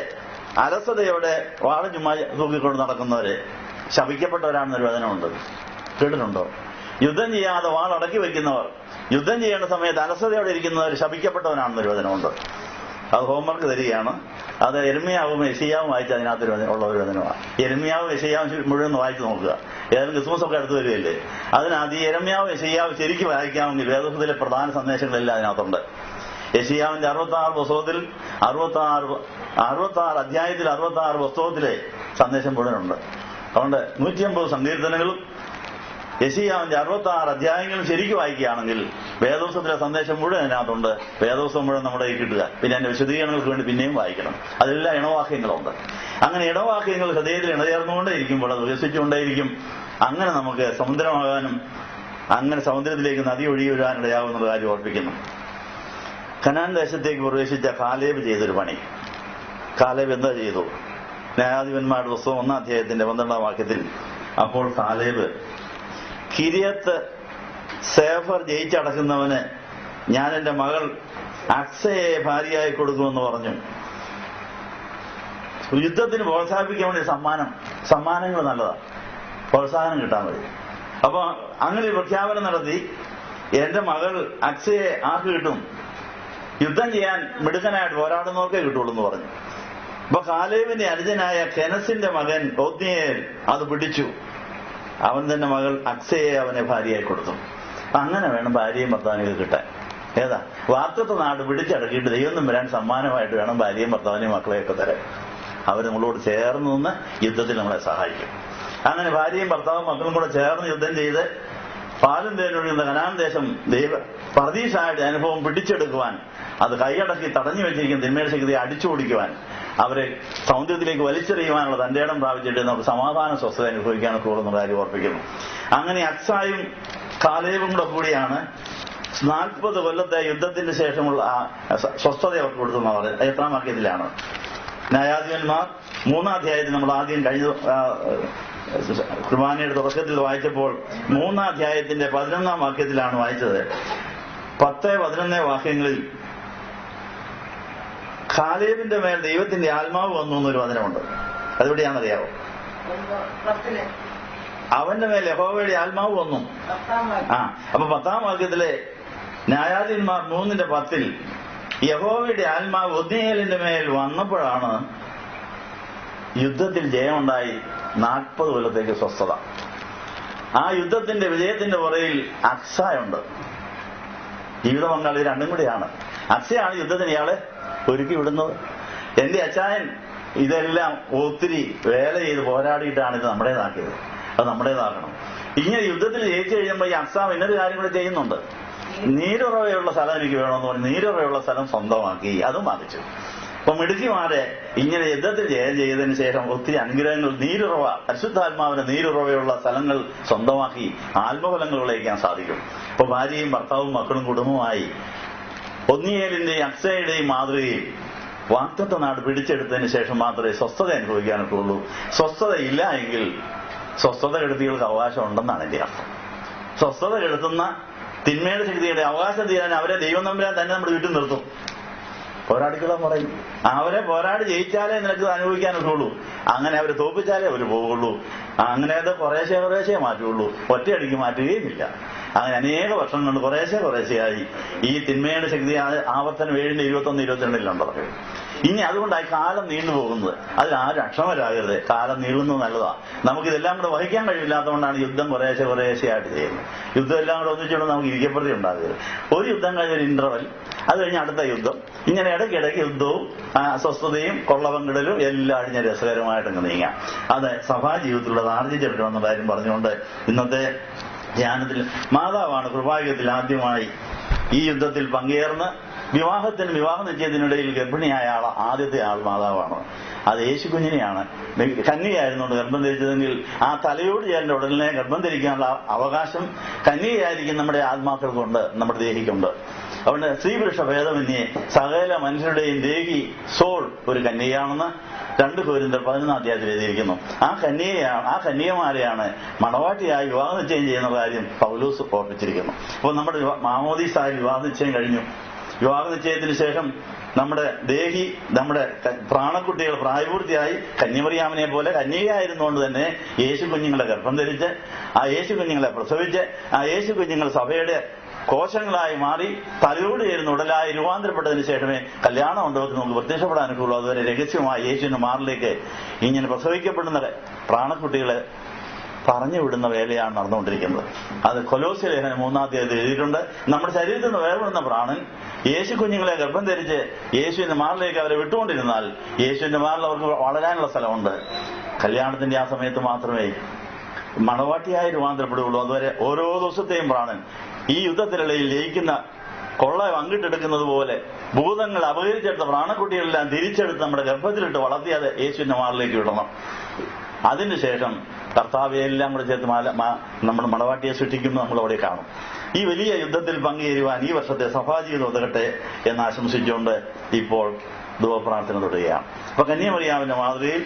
അലസതയോടെ വാള് ചുമ്മാ തൂക്കിക്കൊണ്ട് നടക്കുന്നവര് ശപിക്കപ്പെട്ടവരാണെന്നൊരു വചനമുണ്ട്. കേട്ടിട്ടുണ്ടോ? യുദ്ധം ചെയ്യാതെ വാളടക്കി വയ്ക്കുന്നവർ, യുദ്ധം ചെയ്യേണ്ട സമയത്ത് അലസതയോടെ ഇരിക്കുന്നവർ ശപിക്കപ്പെട്ടവനാണെന്നൊരു വചനമുണ്ട്. അത് ഹോംവർക്ക് തരികയാണ്. അത് യെരമ്യാവും യെശയ്യാവും വായിച്ച് അതിനകത്ത് ഉള്ള ഒരു വചനമാണ്. യെരമ്യാവും യെശയ്യാവും മുഴുവൻ വായിച്ചു നോക്കുക. ഏതായാലും ക്രിസ്മസ് ഒക്കെ അടുത്ത് വരികയല്ലേ. അതിനകത്ത് ഈ യെരമ്യാവും യെശയ്യാവും ശരിക്കും വായിക്കാമെങ്കിൽ വേദപുസ്തകത്തിലെ പ്രധാന സന്ദേശങ്ങളെല്ലാം അതിനകത്തുണ്ട്. യെശയ്യാവിന്റെ 66 പുസ്തകത്തിൽ 66 അധ്യായത്തിൽ 66 പുസ്തകത്തിലെ സന്ദേശം മുഴുവനുണ്ട്. അതുകൊണ്ട് 150 സങ്കീർത്തനങ്ങളും യെശയ്യാവിന്റെ 66 അധ്യായങ്ങളും ശരിക്കും വായിക്കുകയാണെങ്കിൽ വേദപുസ്തകത്തിലെ സന്ദേശം മുഴുവൻ അതിനകത്തുണ്ട്. വേദപുസ്തകം മുഴുവൻ നമ്മുടെ കയ്യിൽ കിട്ടുക. പിന്നെ അതിന്റെ വിശദീകരണങ്ങൾക്ക് വേണ്ടി പിന്നെയും വായിക്കണം. അതെല്ലാം ഇണവാക്യങ്ങളുണ്ട്. അങ്ങനെ ഇണവാക്യങ്ങൾ ഹൃദയത്തിൽ ഇണചേർന്നുകൊണ്ടേയിരിക്കുമ്പോൾ അത് വികസിച്ചുകൊണ്ടേയിരിക്കും. അങ്ങനെ നമുക്ക് സമുദ്രമാകാനും അങ്ങനെ സമുദ്രത്തിലേക്ക് നദി ഒഴുകി വരാനിടയാകുന്ന കാര്യം ഓർപ്പിക്കുന്നു. കനാൻ ദേശത്തേക്ക് പ്രവേശിച്ച കാലേബ് ചെയ്തൊരു പണി. കാലേബ് എന്താ ചെയ്തു? ന്യായാധിപന്മാരുടെ പുസ്തകം 1-ാം അധ്യായത്തിന്റെ 12-ാം വാക്യത്തിൽ അപ്പോൾ കാലേബ് കിര്യത്ത് സേഫർ ജയിച്ചടക്കുന്നവന് ഞാൻ എന്റെ മകൾ അക്സയെ ഭാര്യയായി കൊടുക്കുമെന്ന് പറഞ്ഞു. യുദ്ധത്തിന് പ്രോത്സാഹിപ്പിക്കാൻ വേണ്ടി സമ്മാനങ്ങൾ നല്ലതാണ്, പ്രോത്സാഹനം കിട്ടാൻ മതി. അപ്പൊ അങ്ങനെ ഒരു പ്രഖ്യാപനം നടത്തി, എന്റെ മകൾ അക്സയെ ആർക്ക് കിട്ടും? യുദ്ധം ചെയ്യാൻ മിടുക്കനായിട്ട് പോരാടുന്നവർക്കേ കിട്ടുള്ളൂ എന്ന് പറഞ്ഞു. അപ്പൊ കാലേബിന്റെ അനുജനായ കെനസിന്റെ മകൻ ഒത്നിയേൽ അത് പിടിച്ചു. അവൻ തന്നെ മകൾ അക്സയെ അവനെ ഭാര്യയായി കൊടുത്തു. അങ്ങനെ വേണം ഭാര്യയും ഭർത്താവിനെയൊക്കെ കിട്ടാൻ. ഏതാ വാർത്തത്തെ നാട് പിടിച്ചടക്കിയിട്ട് ദൈവം വരാൻ സമ്മാനമായിട്ട് വേണം ഭാര്യയും ഭർത്താവിനെയും മക്കളെയൊക്കെ തരാൻ. അവർ നമ്മളോട് ചേർന്ന് നിന്ന് യുദ്ധത്തിൽ നമ്മളെ സഹായിക്കും. അങ്ങനെ ഭാര്യയും ഭർത്താവും മക്കളും കൂടെ ചേർന്ന് യുദ്ധം ചെയ്ത് പാലും തേനൊഴുകുന്ന കനാൻ ദേശം പർദീസായിട്ട് അനുഭവം പിടിച്ചെടുക്കുവാൻ, അത് കൈയടക്കി തടഞ്ഞു വെച്ചിരിക്കുന്ന തിന്മയുടെ ശക്തിയെ അടിച്ചുപിടിക്കുവാൻ, അവരെ സൗന്ദര്യത്തിലേക്ക് വലിച്ചെറിയുവാനുള്ള തന്റെ ഇടം പ്രാപിച്ചിട്ട് നമുക്ക് സമാധാന സ്വസ്ഥത അനുഭവിക്കാനൊക്കെ ഉള്ള കാര്യം ഓർപ്പിക്കുന്നു. അങ്ങനെ അക്സായും കാലേബും കൂടിയാണ് 40 കൊല്ലത്തെ യുദ്ധത്തിന് ശേഷമുള്ള സ്വസ്ഥത അവർക്ക് കൊടുത്തെന്ന് പറയുന്നത്. എത്രാം വാക്യത്തിലാണ്? ന്യായാധിപന്മാർ 3-ാം അധ്യായത്തിൽ നമ്മൾ ആദ്യം കഴിഞ്ഞ കുർബാനയുടെ തുടക്കത്തിൽ വായിച്ചപ്പോൾ 3-ാം അധ്യായത്തിന്റെ 11-ാം വാക്യത്തിലാണ് വായിച്ചത്. 10-11 വാക്യങ്ങളിൽ കാലേബിന്റെ മേൽ ദൈവത്തിന്റെ ആത്മാവ് വന്നു എന്നൊരു വചനമുണ്ട്. അതെവിടെയാണെന്നറിയാവോ? അവന്റെ മേൽ യഹോവയുടെ ആത്മാവ് വന്നു. അപ്പൊ 10-ാം വാക്യത്തിലെ ന്യായാധിപന്മാർ 3:10 യഹോവയുടെ ആത്മാവ് ഒത്നിയേലിന്റെ മേൽ വന്നപ്പോഴാണ് യുദ്ധത്തിൽ ജയമുണ്ടായി 40 കൊല്ലത്തേക്ക് സ്വസ്ഥത. ആ യുദ്ധത്തിന്റെ വിജയത്തിന്റെ പുറയിൽ അക്സായുണ്ട്. ജീവിത പങ്കാളി രണ്ടും കൂടിയാണ്. അക്സയാണ് യുദ്ധത്തിന് ഇയാളെ ഒരുക്കി വിടുന്നത്. എന്റെ അച്ചായൻ ഇതെല്ലാം ഒത്തിരി വേല ചെയ്ത് പോരാടിയിട്ടാണ് ഇത് നമ്മുടേതാക്കിയത്. അത് നമ്മുടേതാക്കണം. ഇങ്ങനെ യുദ്ധത്തിൽ ജയിച്ചു കഴിയുമ്പോൾ ഈ അക്സാം ഇന്നൊരു കാര്യം കൂടെ ചെയ്യുന്നുണ്ട്. നീരുറവയുള്ള സ്ഥലം എനിക്ക് വേണമെന്ന് പറഞ്ഞ് നീരുറവയുള്ള സ്ഥലം സ്വന്തമാക്കി. അതും ബാധിച്ചു. അപ്പൊ മിടുക്കിമാരെ ഇങ്ങനെ യുദ്ധത്തിൽ ജയം ചെയ്തതിന് ശേഷം ഒത്തിരി അനുഗ്രഹങ്ങൾ, നീരുറവ, പരിശുദ്ധാത്മാവിന് നീരുറവയുള്ള സ്ഥലങ്ങൾ സ്വന്തമാക്കി ആത്മഫലങ്ങൾ വിളയിക്കാൻ സാധിക്കും. അപ്പൊ ഭാര്യയും ഭർത്താവും മക്കളും കുടുംബമായി ഒത്നിയേലിന്റെയും അക്സയുടെയും മാതൃകയിൽ വാഗ്ദത്ത നാട് പിടിച്ചെടുത്തതിന് ശേഷം മാത്രമേ സ്വസ്ഥത അനുഭവിക്കാനൊക്കെ ഉള്ളൂ. സ്വസ്ഥത ഇല്ല എങ്കിൽ സ്വസ്ഥത കെടുത്തികൾക്ക് അവകാശം ഉണ്ടെന്നാണ് എന്റെ അർത്ഥം. സ്വസ്ഥത കെടുത്തുന്ന തിന്മയുടെ ശക്തിയുടെ അവകാശം തീരാൻ അവരെ ദൈവം തമ്പുരാൻ തന്നെ നമ്മുടെ വീട്ടിൽ നിർത്തും. പോരാടിക്കൊള്ളാൻ പറയും. അവരെ പോരാടി ജയിച്ചാലേ നിനക്ക് അനുഭവിക്കാനൊക്കെ ഉള്ളൂ. അങ്ങനെ അവരെ തോപ്പിച്ചാലേ അവർ പോവുള്ളൂ. അങ്ങനെയത് കുറേശ്ശെ മാറ്റുള്ളൂ. ഒറ്റയടിക്ക് മാറ്റുകയുമില്ല. അങ്ങനെ അനേക വർഷം കൊണ്ട് കുറേശ്ശെയായി ഈ തിന്മയുടെ ശക്തി ആവർത്തനം 7:21-22 ഇനി അതുകൊണ്ടായി കാലം നീണ്ടുപോകുന്നത്. അതിലാരും അക്ഷമരാകരുത്. കാലം നീളുന്നത് നല്ലതാ. നമുക്കിതെല്ലാം കൂടെ വഹിക്കാൻ കഴിയില്ലാത്തതുകൊണ്ടാണ് യുദ്ധം കുറേശ്ശെയായിട്ട് ചെയ്യുന്നത്. യുദ്ധം എല്ലാം കൂടെ ഒന്നിച്ചുകൊണ്ട് നമുക്ക് ഇരിക്കപ്പെടുത്തി ഉണ്ടാകരുത്. ഒരു യുദ്ധം കഴിഞ്ഞൊരു ഇന്റർവൽ, അത് കഴിഞ്ഞ് അടുത്ത യുദ്ധം, ഇങ്ങനെ ഇടയ്ക്കിടയ്ക്ക് യുദ്ധവും അസ്വസ്ഥതയും കൊള്ളപങ്കിടലും എല്ലാം അഴിഞ്ഞ രസകരമായിട്ടങ്ങ് നീങ്ങാം. അത് സഭാ ജീവിതത്തിലൂടെ ആർജിച്ചെടുക്കണമെന്ന കാര്യം പറഞ്ഞുകൊണ്ട് ഇന്നത്തെ ധ്യാനത്തിൽ മാതാവാണ് കൃപായുഗത്തിൽ ആദ്യമായി ഈ യുദ്ധത്തിൽ പങ്കുചേർന്ന് വിവാഹ നിശ്ചയത്തിനിടയിൽ ഗർഭിണിയായ ആദ്യത്തെ ആൾ മാതാവാണ്. അത് യേശു കുഞ്ഞിനെയാണ്. കന്യകയായിരുന്നുകൊണ്ട് ഗർഭം ധരിച്ചതെങ്കിൽ ആ തലയോട് ചേർന്ന ഉടനെ ഗർഭം ധരിക്കാനുള്ള അവകാശം കന്യകയായിരിക്കും നമ്മുടെ ആത്മാക്കൾക്കുണ്ട്, നമ്മുടെ ദേഹിക്കുണ്ട്. അതുകൊണ്ട് സ്ത്രീപുരുഷ ഭേദമന്യേ സകല മനുഷ്യരുടെയും ദേഹി സോൾ ഒരു കന്യകയാണെന്ന് 2 കൊരിന്ത്യർ 11-ാം അധ്യായത്തിൽ എഴുതിയിരിക്കുന്നു. ആ കന്യകമാരെയാണ് മണവാട്ടിയായി വിവാഹ നിശ്ചയം ചെയ്യുന്ന കാര്യം പൗലോസ് ഓർപ്പിച്ചിരിക്കുന്നു. അപ്പോൾ നമ്മുടെ മാമോദീസായി വിവാഹ നിശ്ചയം കഴിഞ്ഞു. വിവാഹ നിശ്ചയത്തിന് ശേഷം നമ്മുടെ ദേഹി, നമ്മുടെ പ്രാണക്കുട്ടികൾ പ്രായപൂർത്തിയായി കന്യമറിയാമിനെ പോലെ കന്യകയായിരുന്നുകൊണ്ട് തന്നെ യേശു കുഞ്ഞുങ്ങളെ ഗർഭം ധരിച്ച് ആ യേശു കുഞ്ഞുങ്ങളെ പ്രസവിച്ച് ആ യേശു കുഞ്ഞുങ്ങൾ സഭയുടെ കോശങ്ങളായി മാറി തലയോട് ചേരുന്ന ഉടലായി രൂപാന്തരപ്പെട്ടതിന് ശേഷമേ കല്യാണ മണ്ഡപത്തിൽ നമുക്ക് പ്രത്യക്ഷപ്പെടാനൊക്കെ ഉള്ളൂ. അതുവരെ രഹസ്യമായി യേശുവിന്റെ മാറിലേക്ക് ഇങ്ങനെ പ്രസവിക്കപ്പെടുന്ന പ്രാണക്കുട്ടികളെ പറഞ്ഞു വിടുന്ന വേലയാണ് നടന്നുകൊണ്ടിരിക്കുന്നത്. അത് കൊലോസ്യ ലേഖനം 3-ാം അധ്യായത്തിൽ എഴുതിയിട്ടുണ്ട്. നമ്മുടെ ശരീരത്തിൽ നിന്ന് വേർപെടുന്ന പ്രാണൻ യേശു കുഞ്ഞുങ്ങളെ ഗർഭം ധരിച്ച് യേശുവിന്റെ മാറിലേക്ക് അവരെ വിട്ടുകൊണ്ടിരുന്നാൽ യേശുവിന്റെ മാറിൽ അവർക്ക് വളരാനുള്ള സ്ഥലമുണ്ട്. കല്യാണത്തിന്റെ ആ സമയത്ത് മാത്രമേ മണവാട്ടിയായി രൂപാന്തരപ്പെടുകയുള്ളൂ. അതുവരെ ഓരോ ദിവസത്തെയും പ്രാണൻ ഈ യുദ്ധത്തിനിടയിൽ ലയിക്കുന്ന കൊള്ള പങ്കിട്ടെടുക്കുന്നത് പോലെ ഭൂതങ്ങൾ അപഹരിച്ചെടുത്ത പ്രാണക്കുട്ടികളെല്ലാം തിരിച്ചെടുത്ത് നമ്മുടെ ഗർഭത്തിലിട്ട് വളർത്തിയത് യേശുവിന്റെ മാറിലേക്ക് വിടണം. അതിനുശേഷം കർത്താവെ എല്ലാം കൂടെ ചേർത്ത് നമ്മുടെ മണവാട്ടിയെ സൃഷ്ടിക്കുന്നു നമ്മൾ അവിടെ കാണും. ഈ വലിയ യുദ്ധത്തിൽ പങ്കുചേരുവാൻ ഈ വർഷത്തെ സഭാജീവിതം ഒതുകട്ടെ എന്ന് ആശംസിച്ചുകൊണ്ട് ഇപ്പോൾ ധൂപപ്രാർത്ഥന തുടരുകയാണ്. അപ്പൊ കന്യമറിയാമിന്റെ മാതൃകയിൽ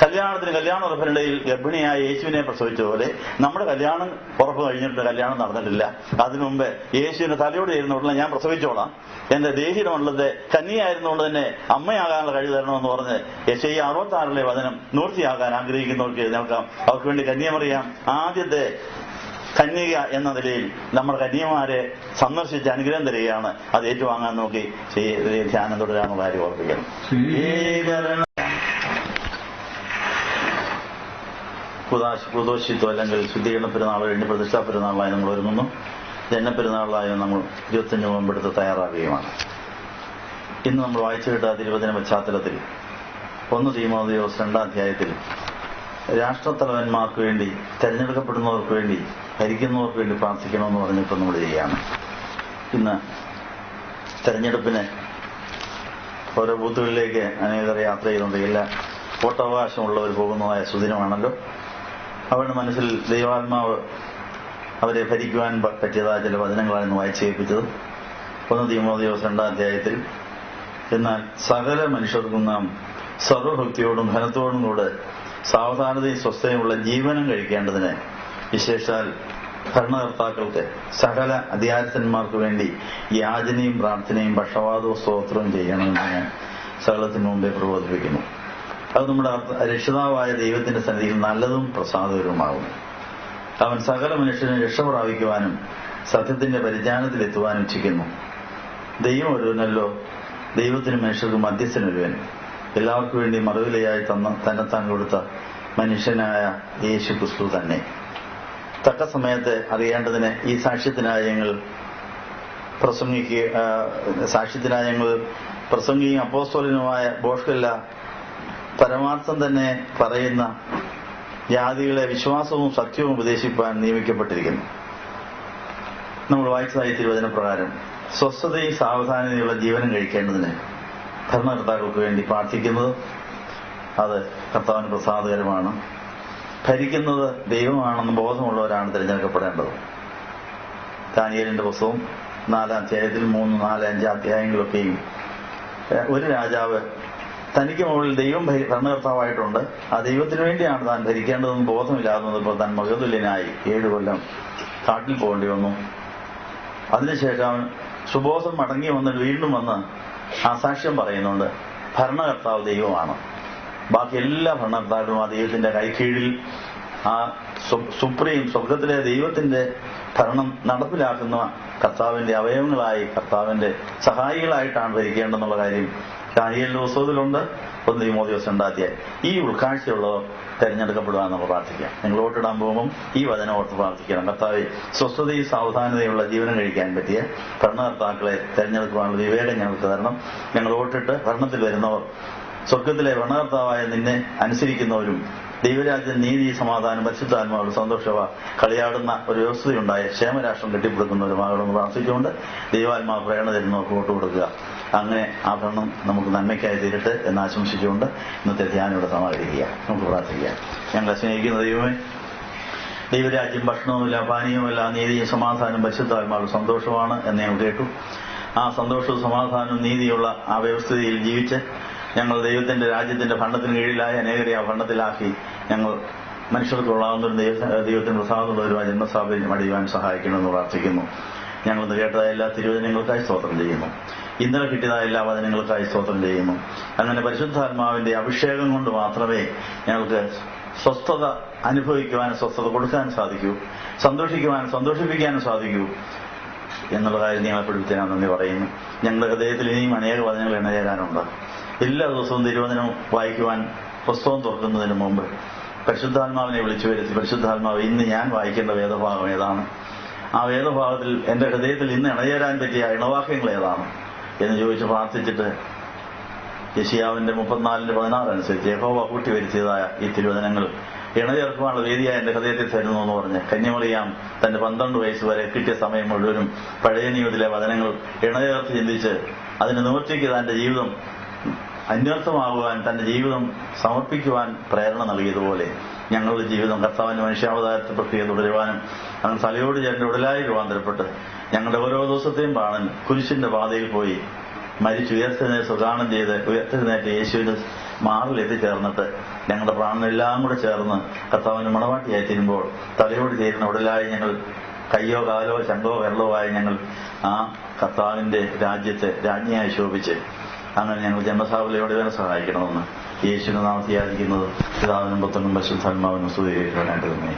കല്യാണ ഉറപ്പിനിടയിൽ ഗർഭിണിയായ യേശുവിനെ പ്രസവിച്ചതുപോലെ നമ്മുടെ കല്യാണം ഉറപ്പ് കഴിഞ്ഞിട്ട് കല്യാണം നടന്നിട്ടില്ല. അതിനു മുമ്പ് യേശുവിന്റെ തലയോട് ചേരുന്ന ഉടനെ ഞാൻ പ്രസവിച്ചോളാം, എന്റെ ദേഹിയിലുള്ളത് കന്യയായിരുന്നുകൊണ്ട് തന്നെ അമ്മയാകാനുള്ള കഴിവ് തരണമെന്ന് പറഞ്ഞ് യെശയ്യാ 66-ലെ വചനം നിവൃത്തിയാകാൻ ആഗ്രഹിക്കുന്നവർക്ക് എഴുന്നേൽക്കാം. അവർക്ക് വേണ്ടി കന്യമറിയാം ആദ്യത്തെ കന്യക എന്ന നിലയിൽ നമ്മുടെ കന്യമാരെ സന്ദർശിച്ച് അനുഗ്രഹം തരികയാണ്. അത് ഏറ്റുവാങ്ങാൻ നോക്കി ധ്യാനം തുടരാനുള്ള കാര്യം ഓർപ്പിക്കണം. പുതോഷിത്വം അല്ലെങ്കിൽ ശുദ്ധീകരണ പെരുന്നാൾ കഴിഞ്ഞ് പ്രതിഷ്ഠാ പെരുന്നാളായി നമ്മൾ ഒരുങ്ങുന്നു. ജനപ്പെരുന്നാളായി നമ്മൾ 25 നോയമ്പ് എടുത്ത് തയ്യാറാകുകയുമാണ്. ഇന്ന് നമ്മൾ വായിച്ചു കേട്ട തിരുവചന പശ്ചാത്തലത്തിൽ 1 തീമോഥെയോസ് 2-ാം അധ്യായത്തിൽ രാഷ്ട്രത്തലവന്മാർക്ക് വേണ്ടി, തെരഞ്ഞെടുക്കപ്പെടുന്നവർക്ക് വേണ്ടി, ഭരിക്കുന്നവർക്ക് വേണ്ടി പ്രാർത്ഥിക്കണമെന്ന് പറഞ്ഞിപ്പോൾ നമ്മൾ ചെയ്യുകയാണ്. ഇന്ന് തെരഞ്ഞെടുപ്പിന് ഓരോ ബൂത്തുകളിലേക്ക് അനേകർ യാത്ര ചെയ്തുകൊണ്ടിരിക്കില്ല. വോട്ടവകാശമുള്ളവർ പോകുന്നതായ സുദിനമാണല്ലോ. അവരുടെ മനസ്സിൽ ദൈവാത്മാവ് അവരെ ഭരിക്കുവാൻ പറ്റിയതായ ചില വചനങ്ങളാണ് വായിച്ചു കേൾപ്പിച്ചത്. 1 തീമോഥെയോസ് 2-ാം അധ്യായത്തിൽ, എന്നാൽ സകല മനുഷ്യർക്കും നാം സർവഭക്തിയോടും ധനത്തോടും കൂടെ സാവധാനതയും സ്വസ്ഥതയുമുള്ള ജീവനം കഴിക്കേണ്ടതിന്, വിശേഷാൽ ഭരണകർത്താക്കൾക്ക് സകല അധികാരസ്ഥന്മാർക്ക് വേണ്ടി യാചനയും പ്രാർത്ഥനയും പക്ഷപാതവും സ്തോത്രവും ചെയ്യണമെന്ന് ഞാൻ സകലത്തിനു മുമ്പേ പ്രബോധിപ്പിക്കുന്നു. അത് നമ്മുടെ രക്ഷിതാവായ ദൈവത്തിന്റെ സന്നിധിയിൽ നല്ലതും പ്രസാദകരവുമാകുന്നു. അവൻ സകല മനുഷ്യനും രക്ഷ പ്രാപിക്കുവാനും സത്യത്തിന്റെ പരിജ്ഞാനത്തിലെത്തുവാനും ഇച്ഛിക്കുന്നു. ദൈവം ഒരുവനല്ലോ, ദൈവത്തിന് മനുഷ്യർക്ക് മധ്യസ്ഥനൊരുവൻ, എല്ലാവർക്കും വേണ്ടി മറുവിലയായി തന്നെത്താൻ കൊടുത്ത മനുഷ്യനായ യേശു ക്രിസ്തു തന്നെ. തക്ക സമയത്ത് അറിയേണ്ടതിന് ഈ സാക്ഷ്യത്തിനായി ഞങ്ങൾ പ്രസംഗിയും അപ്പോസ്തലനുമായ ബോഷ്കല്ല പരമാർത്ഥം തന്നെ പറയുന്ന ജാതികളെ വിശ്വാസവും സത്യവും ഉപദേശിപ്പാൻ നിയമിക്കപ്പെട്ടിരിക്കുന്നു. നമ്മൾ വായിച്ചതായി തിരുവചനപ്രകാരം സ്വസ്ഥതയും സാവധാനതയുള്ള ജീവനം കഴിക്കേണ്ടതിന് ഭരണകർത്താക്കൾക്ക് വേണ്ടി പ്രാർത്ഥിക്കുന്നത് അത് കർത്താവിന് പ്രസാദകരമാണ്. ഭരിക്കുന്നത് ദൈവമാണെന്ന് ബോധമുള്ളവരാണ് തിരഞ്ഞെടുക്കപ്പെടേണ്ടത്. ദാനിയേലിന്റെ പുസ്തകം 4-ാം അധ്യായത്തിൽ 3, 4, 5 അധ്യായങ്ങളൊക്കെയും ഒരു രാജാവ് തനിക്ക് മുകളിൽ ദൈവം ഭരണകർത്താവായിട്ടുണ്ട്, ആ ദൈവത്തിന് വേണ്ടിയാണ് താൻ ഭരിക്കേണ്ടതെന്ന് ബോധമില്ലാതെ താൻ മൃഗതുല്യനായി 7 കൊല്ലം കാട്ടിൽ പോകേണ്ടി വന്നു. അതിനുശേഷം അവൻ സുബോധം മടങ്ങി വന്നിട്ട് വീണ്ടും വന്ന് ആ സാക്ഷ്യം പറയുന്നുണ്ട്, ഭരണകർത്താവ് ദൈവമാണ്, ബാക്കി എല്ലാ ഭരണകർത്താക്കളും ആ ദൈവത്തിന്റെ കൈക്കീഴിൽ ആ സുപ്രീം സ്വർഗത്തിലെ ദൈവത്തിന്റെ ഭരണം നടപ്പിലാക്കുന്ന കർത്താവിന്റെ അവയവങ്ങളായി, കർത്താവിന്റെ സഹായികളായിട്ടാണ് ഭരിക്കേണ്ടെന്നുള്ള കാര്യം ദാനിയേലിന്റെ പുസ്തകത്തിലുണ്ട്. 1 തീമോഥെയോസ് 2-ാം അധ്യായം. ഈ ഉൾക്കാഴ്ചയുള്ളവർ തെരഞ്ഞെടുക്കപ്പെടുവാൻ നമ്മൾ പ്രാർത്ഥിക്കാം. നിങ്ങൾ വോട്ടിടാൻ പോകുമ്പോൾ ഈ വചനം ഓർത്ത് പ്രാർത്ഥിക്കണം. കർത്താവെ, സ്വസ്ഥതയും സാവധാനതയുള്ള ജീവനം കഴിക്കാൻ പറ്റിയ ഭരണകർത്താക്കളെ തെരഞ്ഞെടുക്കുവാനുള്ള വിവേകം ഞങ്ങൾക്ക് തരണം. ഞങ്ങൾ വോട്ടിട്ട് ഭരണത്തിൽ വരുന്നവർ സ്വർഗത്തിലെ ഭരണകർത്താവായ നിന്നെ അനുസരിക്കുന്നവരും ദൈവരാജ്യം, നീതി, സമാധാനം, പരിശുദ്ധാത്മാവ്, സന്തോഷവ കളിയാടുന്ന ഒരു വ്യവസ്ഥയുണ്ടായ ക്ഷേമരാഷ്ട്രം കെട്ടിപ്പടുക്കുന്നവരുമാകണമെന്ന് പ്രാർത്ഥിച്ചുകൊണ്ട് ദൈവാത്മാവ് പ്രേരണ തരുന്നവർക്ക് വോട്ട് കൊടുക്കുക. അങ്ങനെ ആ ഭരണം നമുക്ക് നന്മയ്ക്കായി തീരട്ടെ എന്ന് ആശംസിച്ചുകൊണ്ട് ഇന്നത്തെ ധ്യാനം ഇവിടെ സമാഹരിക്കുക. നമുക്ക് പ്രാർത്ഥിക്കാം. ഞങ്ങളെ സ്നേഹിക്കുന്ന ദൈവമേ, ദൈവരാജ്യം ഭക്ഷണവുമില്ല, പാനീയവുമില്ല, നീതിയും സമാധാനം, പരിശുദ്ധാത്മാവ്, സന്തോഷമാണ് എന്ന് ഞങ്ങൾ കേട്ടു. ആ സന്തോഷവും സമാധാനവും നീതിയുള്ള ആ വ്യവസ്ഥയിൽ ജീവിച്ച് ഞങ്ങൾ ദൈവത്തിന്റെ രാജ്യത്തിന്റെ ഭരണത്തിന് കീഴിലായി അനേകരെ ആ ഭരണത്തിലാക്കി ഞങ്ങൾ മനുഷ്യർക്കുള്ളാവുന്ന ഒരു ദൈവത്തിന് പ്രസാദമുള്ള ഒരു ജന്മസ്ഥാപനം അടിയുവാൻ സഹായിക്കണമെന്ന് പ്രാർത്ഥിക്കുന്നു. ഞങ്ങളിന്ന് കേട്ടതായ എല്ലാ തിരുവചനങ്ങൾക്കായി സ്തോത്രം ചെയ്യുന്നു. ഇന്നലെ കിട്ടിയതായ എല്ലാ വചനങ്ങൾക്കായി സ്തോത്രം ചെയ്യുന്നു. അങ്ങനെ പരിശുദ്ധാത്മാവിന്റെ അഭിഷേകം കൊണ്ട് മാത്രമേ ഞങ്ങൾക്ക് സ്വസ്ഥത അനുഭവിക്കുവാനും സ്വസ്ഥത കൊടുക്കാൻ സാധിക്കൂ, സന്തോഷിക്കുവാനും സന്തോഷിപ്പിക്കാനും സാധിക്കൂ എന്നുള്ള കാര്യം ഞങ്ങളെ പഠിപ്പിച്ച് ഞാൻ നന്ദി പറയുന്നു. ഞങ്ങളുടെ ഹൃദയത്തിൽ ഇനിയും അനേക വചനങ്ങൾ എണ്ണചേരാനുണ്ട്. എല്ലാ ദിവസവും തിരുവചനം വായിക്കുവാൻ പുസ്തകം തുറക്കുന്നതിന് മുമ്പ് പരിശുദ്ധാത്മാവിനെ വിളിച്ചു വരുത്തി, പരിശുദ്ധാത്മാവ് ഇന്ന് ഞാൻ വായിക്കേണ്ട വേദഭാഗം ഏതാണ്, ആ വേദഭാഗത്തിൽ എന്റെ ഹൃദയത്തിൽ ഇന്ന് ഇണചേരാൻ പറ്റിയ ഇണവാക്യങ്ങൾ ഏതാണ് എന്ന് ചോദിച്ച് പ്രാർത്ഥിച്ചിട്ട് യെശയ്യാവിന്റെ 34:16 അനുസരിച്ച് യഹോവ കൂട്ടി വരുത്തിയതായ ഈ തിരുവചനങ്ങൾ ഇണചേർക്കുവാനുള്ള വേദിയായ എന്റെ ഹൃദയത്തിൽ തരുന്നു എന്ന് പറഞ്ഞ് കന്യമറിയാം തന്റെ 12 വയസ്സ് വരെ കിട്ടിയ സമയം മുഴുവനും പഴയ നിയമത്തിലെ വചനങ്ങൾ ഇണചേർത്ത് ചിന്തിച്ച് അതിന് നിവർത്തിക്ക് തന്റെ ജീവിതം അന്വർത്ഥമാകുവാൻ, തന്റെ ജീവിതം സമർപ്പിക്കുവാൻ പ്രേരണ നൽകിയതുപോലെ ഞങ്ങളുടെ ജീവിതം കർത്താവിന്റെ മനുഷ്യാവതാരത്തെ പ്രക്രിയ തുടരുവാനും ഞങ്ങൾ തലയോട് ചേർന്ന് ഉടലായി രൂപാന്തരപ്പെട്ട് ഞങ്ങളുടെ ഓരോ ദിവസത്തെയും പ്രാണൻ കുരിശിന്റെ പാതയിൽ പോയി മരിച്ചുയർത്തെഴുന്നേറ്റ് സുഗാനം ചെയ്ത് ഉയർത്തെഴുന്നേറ്റ് യേശുവിന്റെ മാറിൽ എത്തിച്ചേർന്നിട്ട് ഞങ്ങളുടെ പ്രാണനെല്ലാം കൂടെ ചേർന്ന് കർത്താവിന് മണവാട്ടിയായി തീരുമ്പോൾ തലയോട് ചേരുന്ന ഉടലായി ഞങ്ങൾ കയ്യോ കാലോ ചങ്കോ വെള്ളമോ ആയി ഞങ്ങൾ ആ കർത്താവിന്റെ രാജ്യത്തെ രാജ്ഞിയായി ശോഭിച്ച് അങ്ങനെ ഞങ്ങൾ ജന്മസാഫല്യയോടെ വേണം സഹായിക്കണമെന്ന് യേശുവിന്റെ നാമത്തിൽ യാചിക്കുന്നത് പിതാവിനും പുത്രനും പരിശുദ്ധാത്മാവിനും സ്തുതിയായിട്ട് തന്നെ.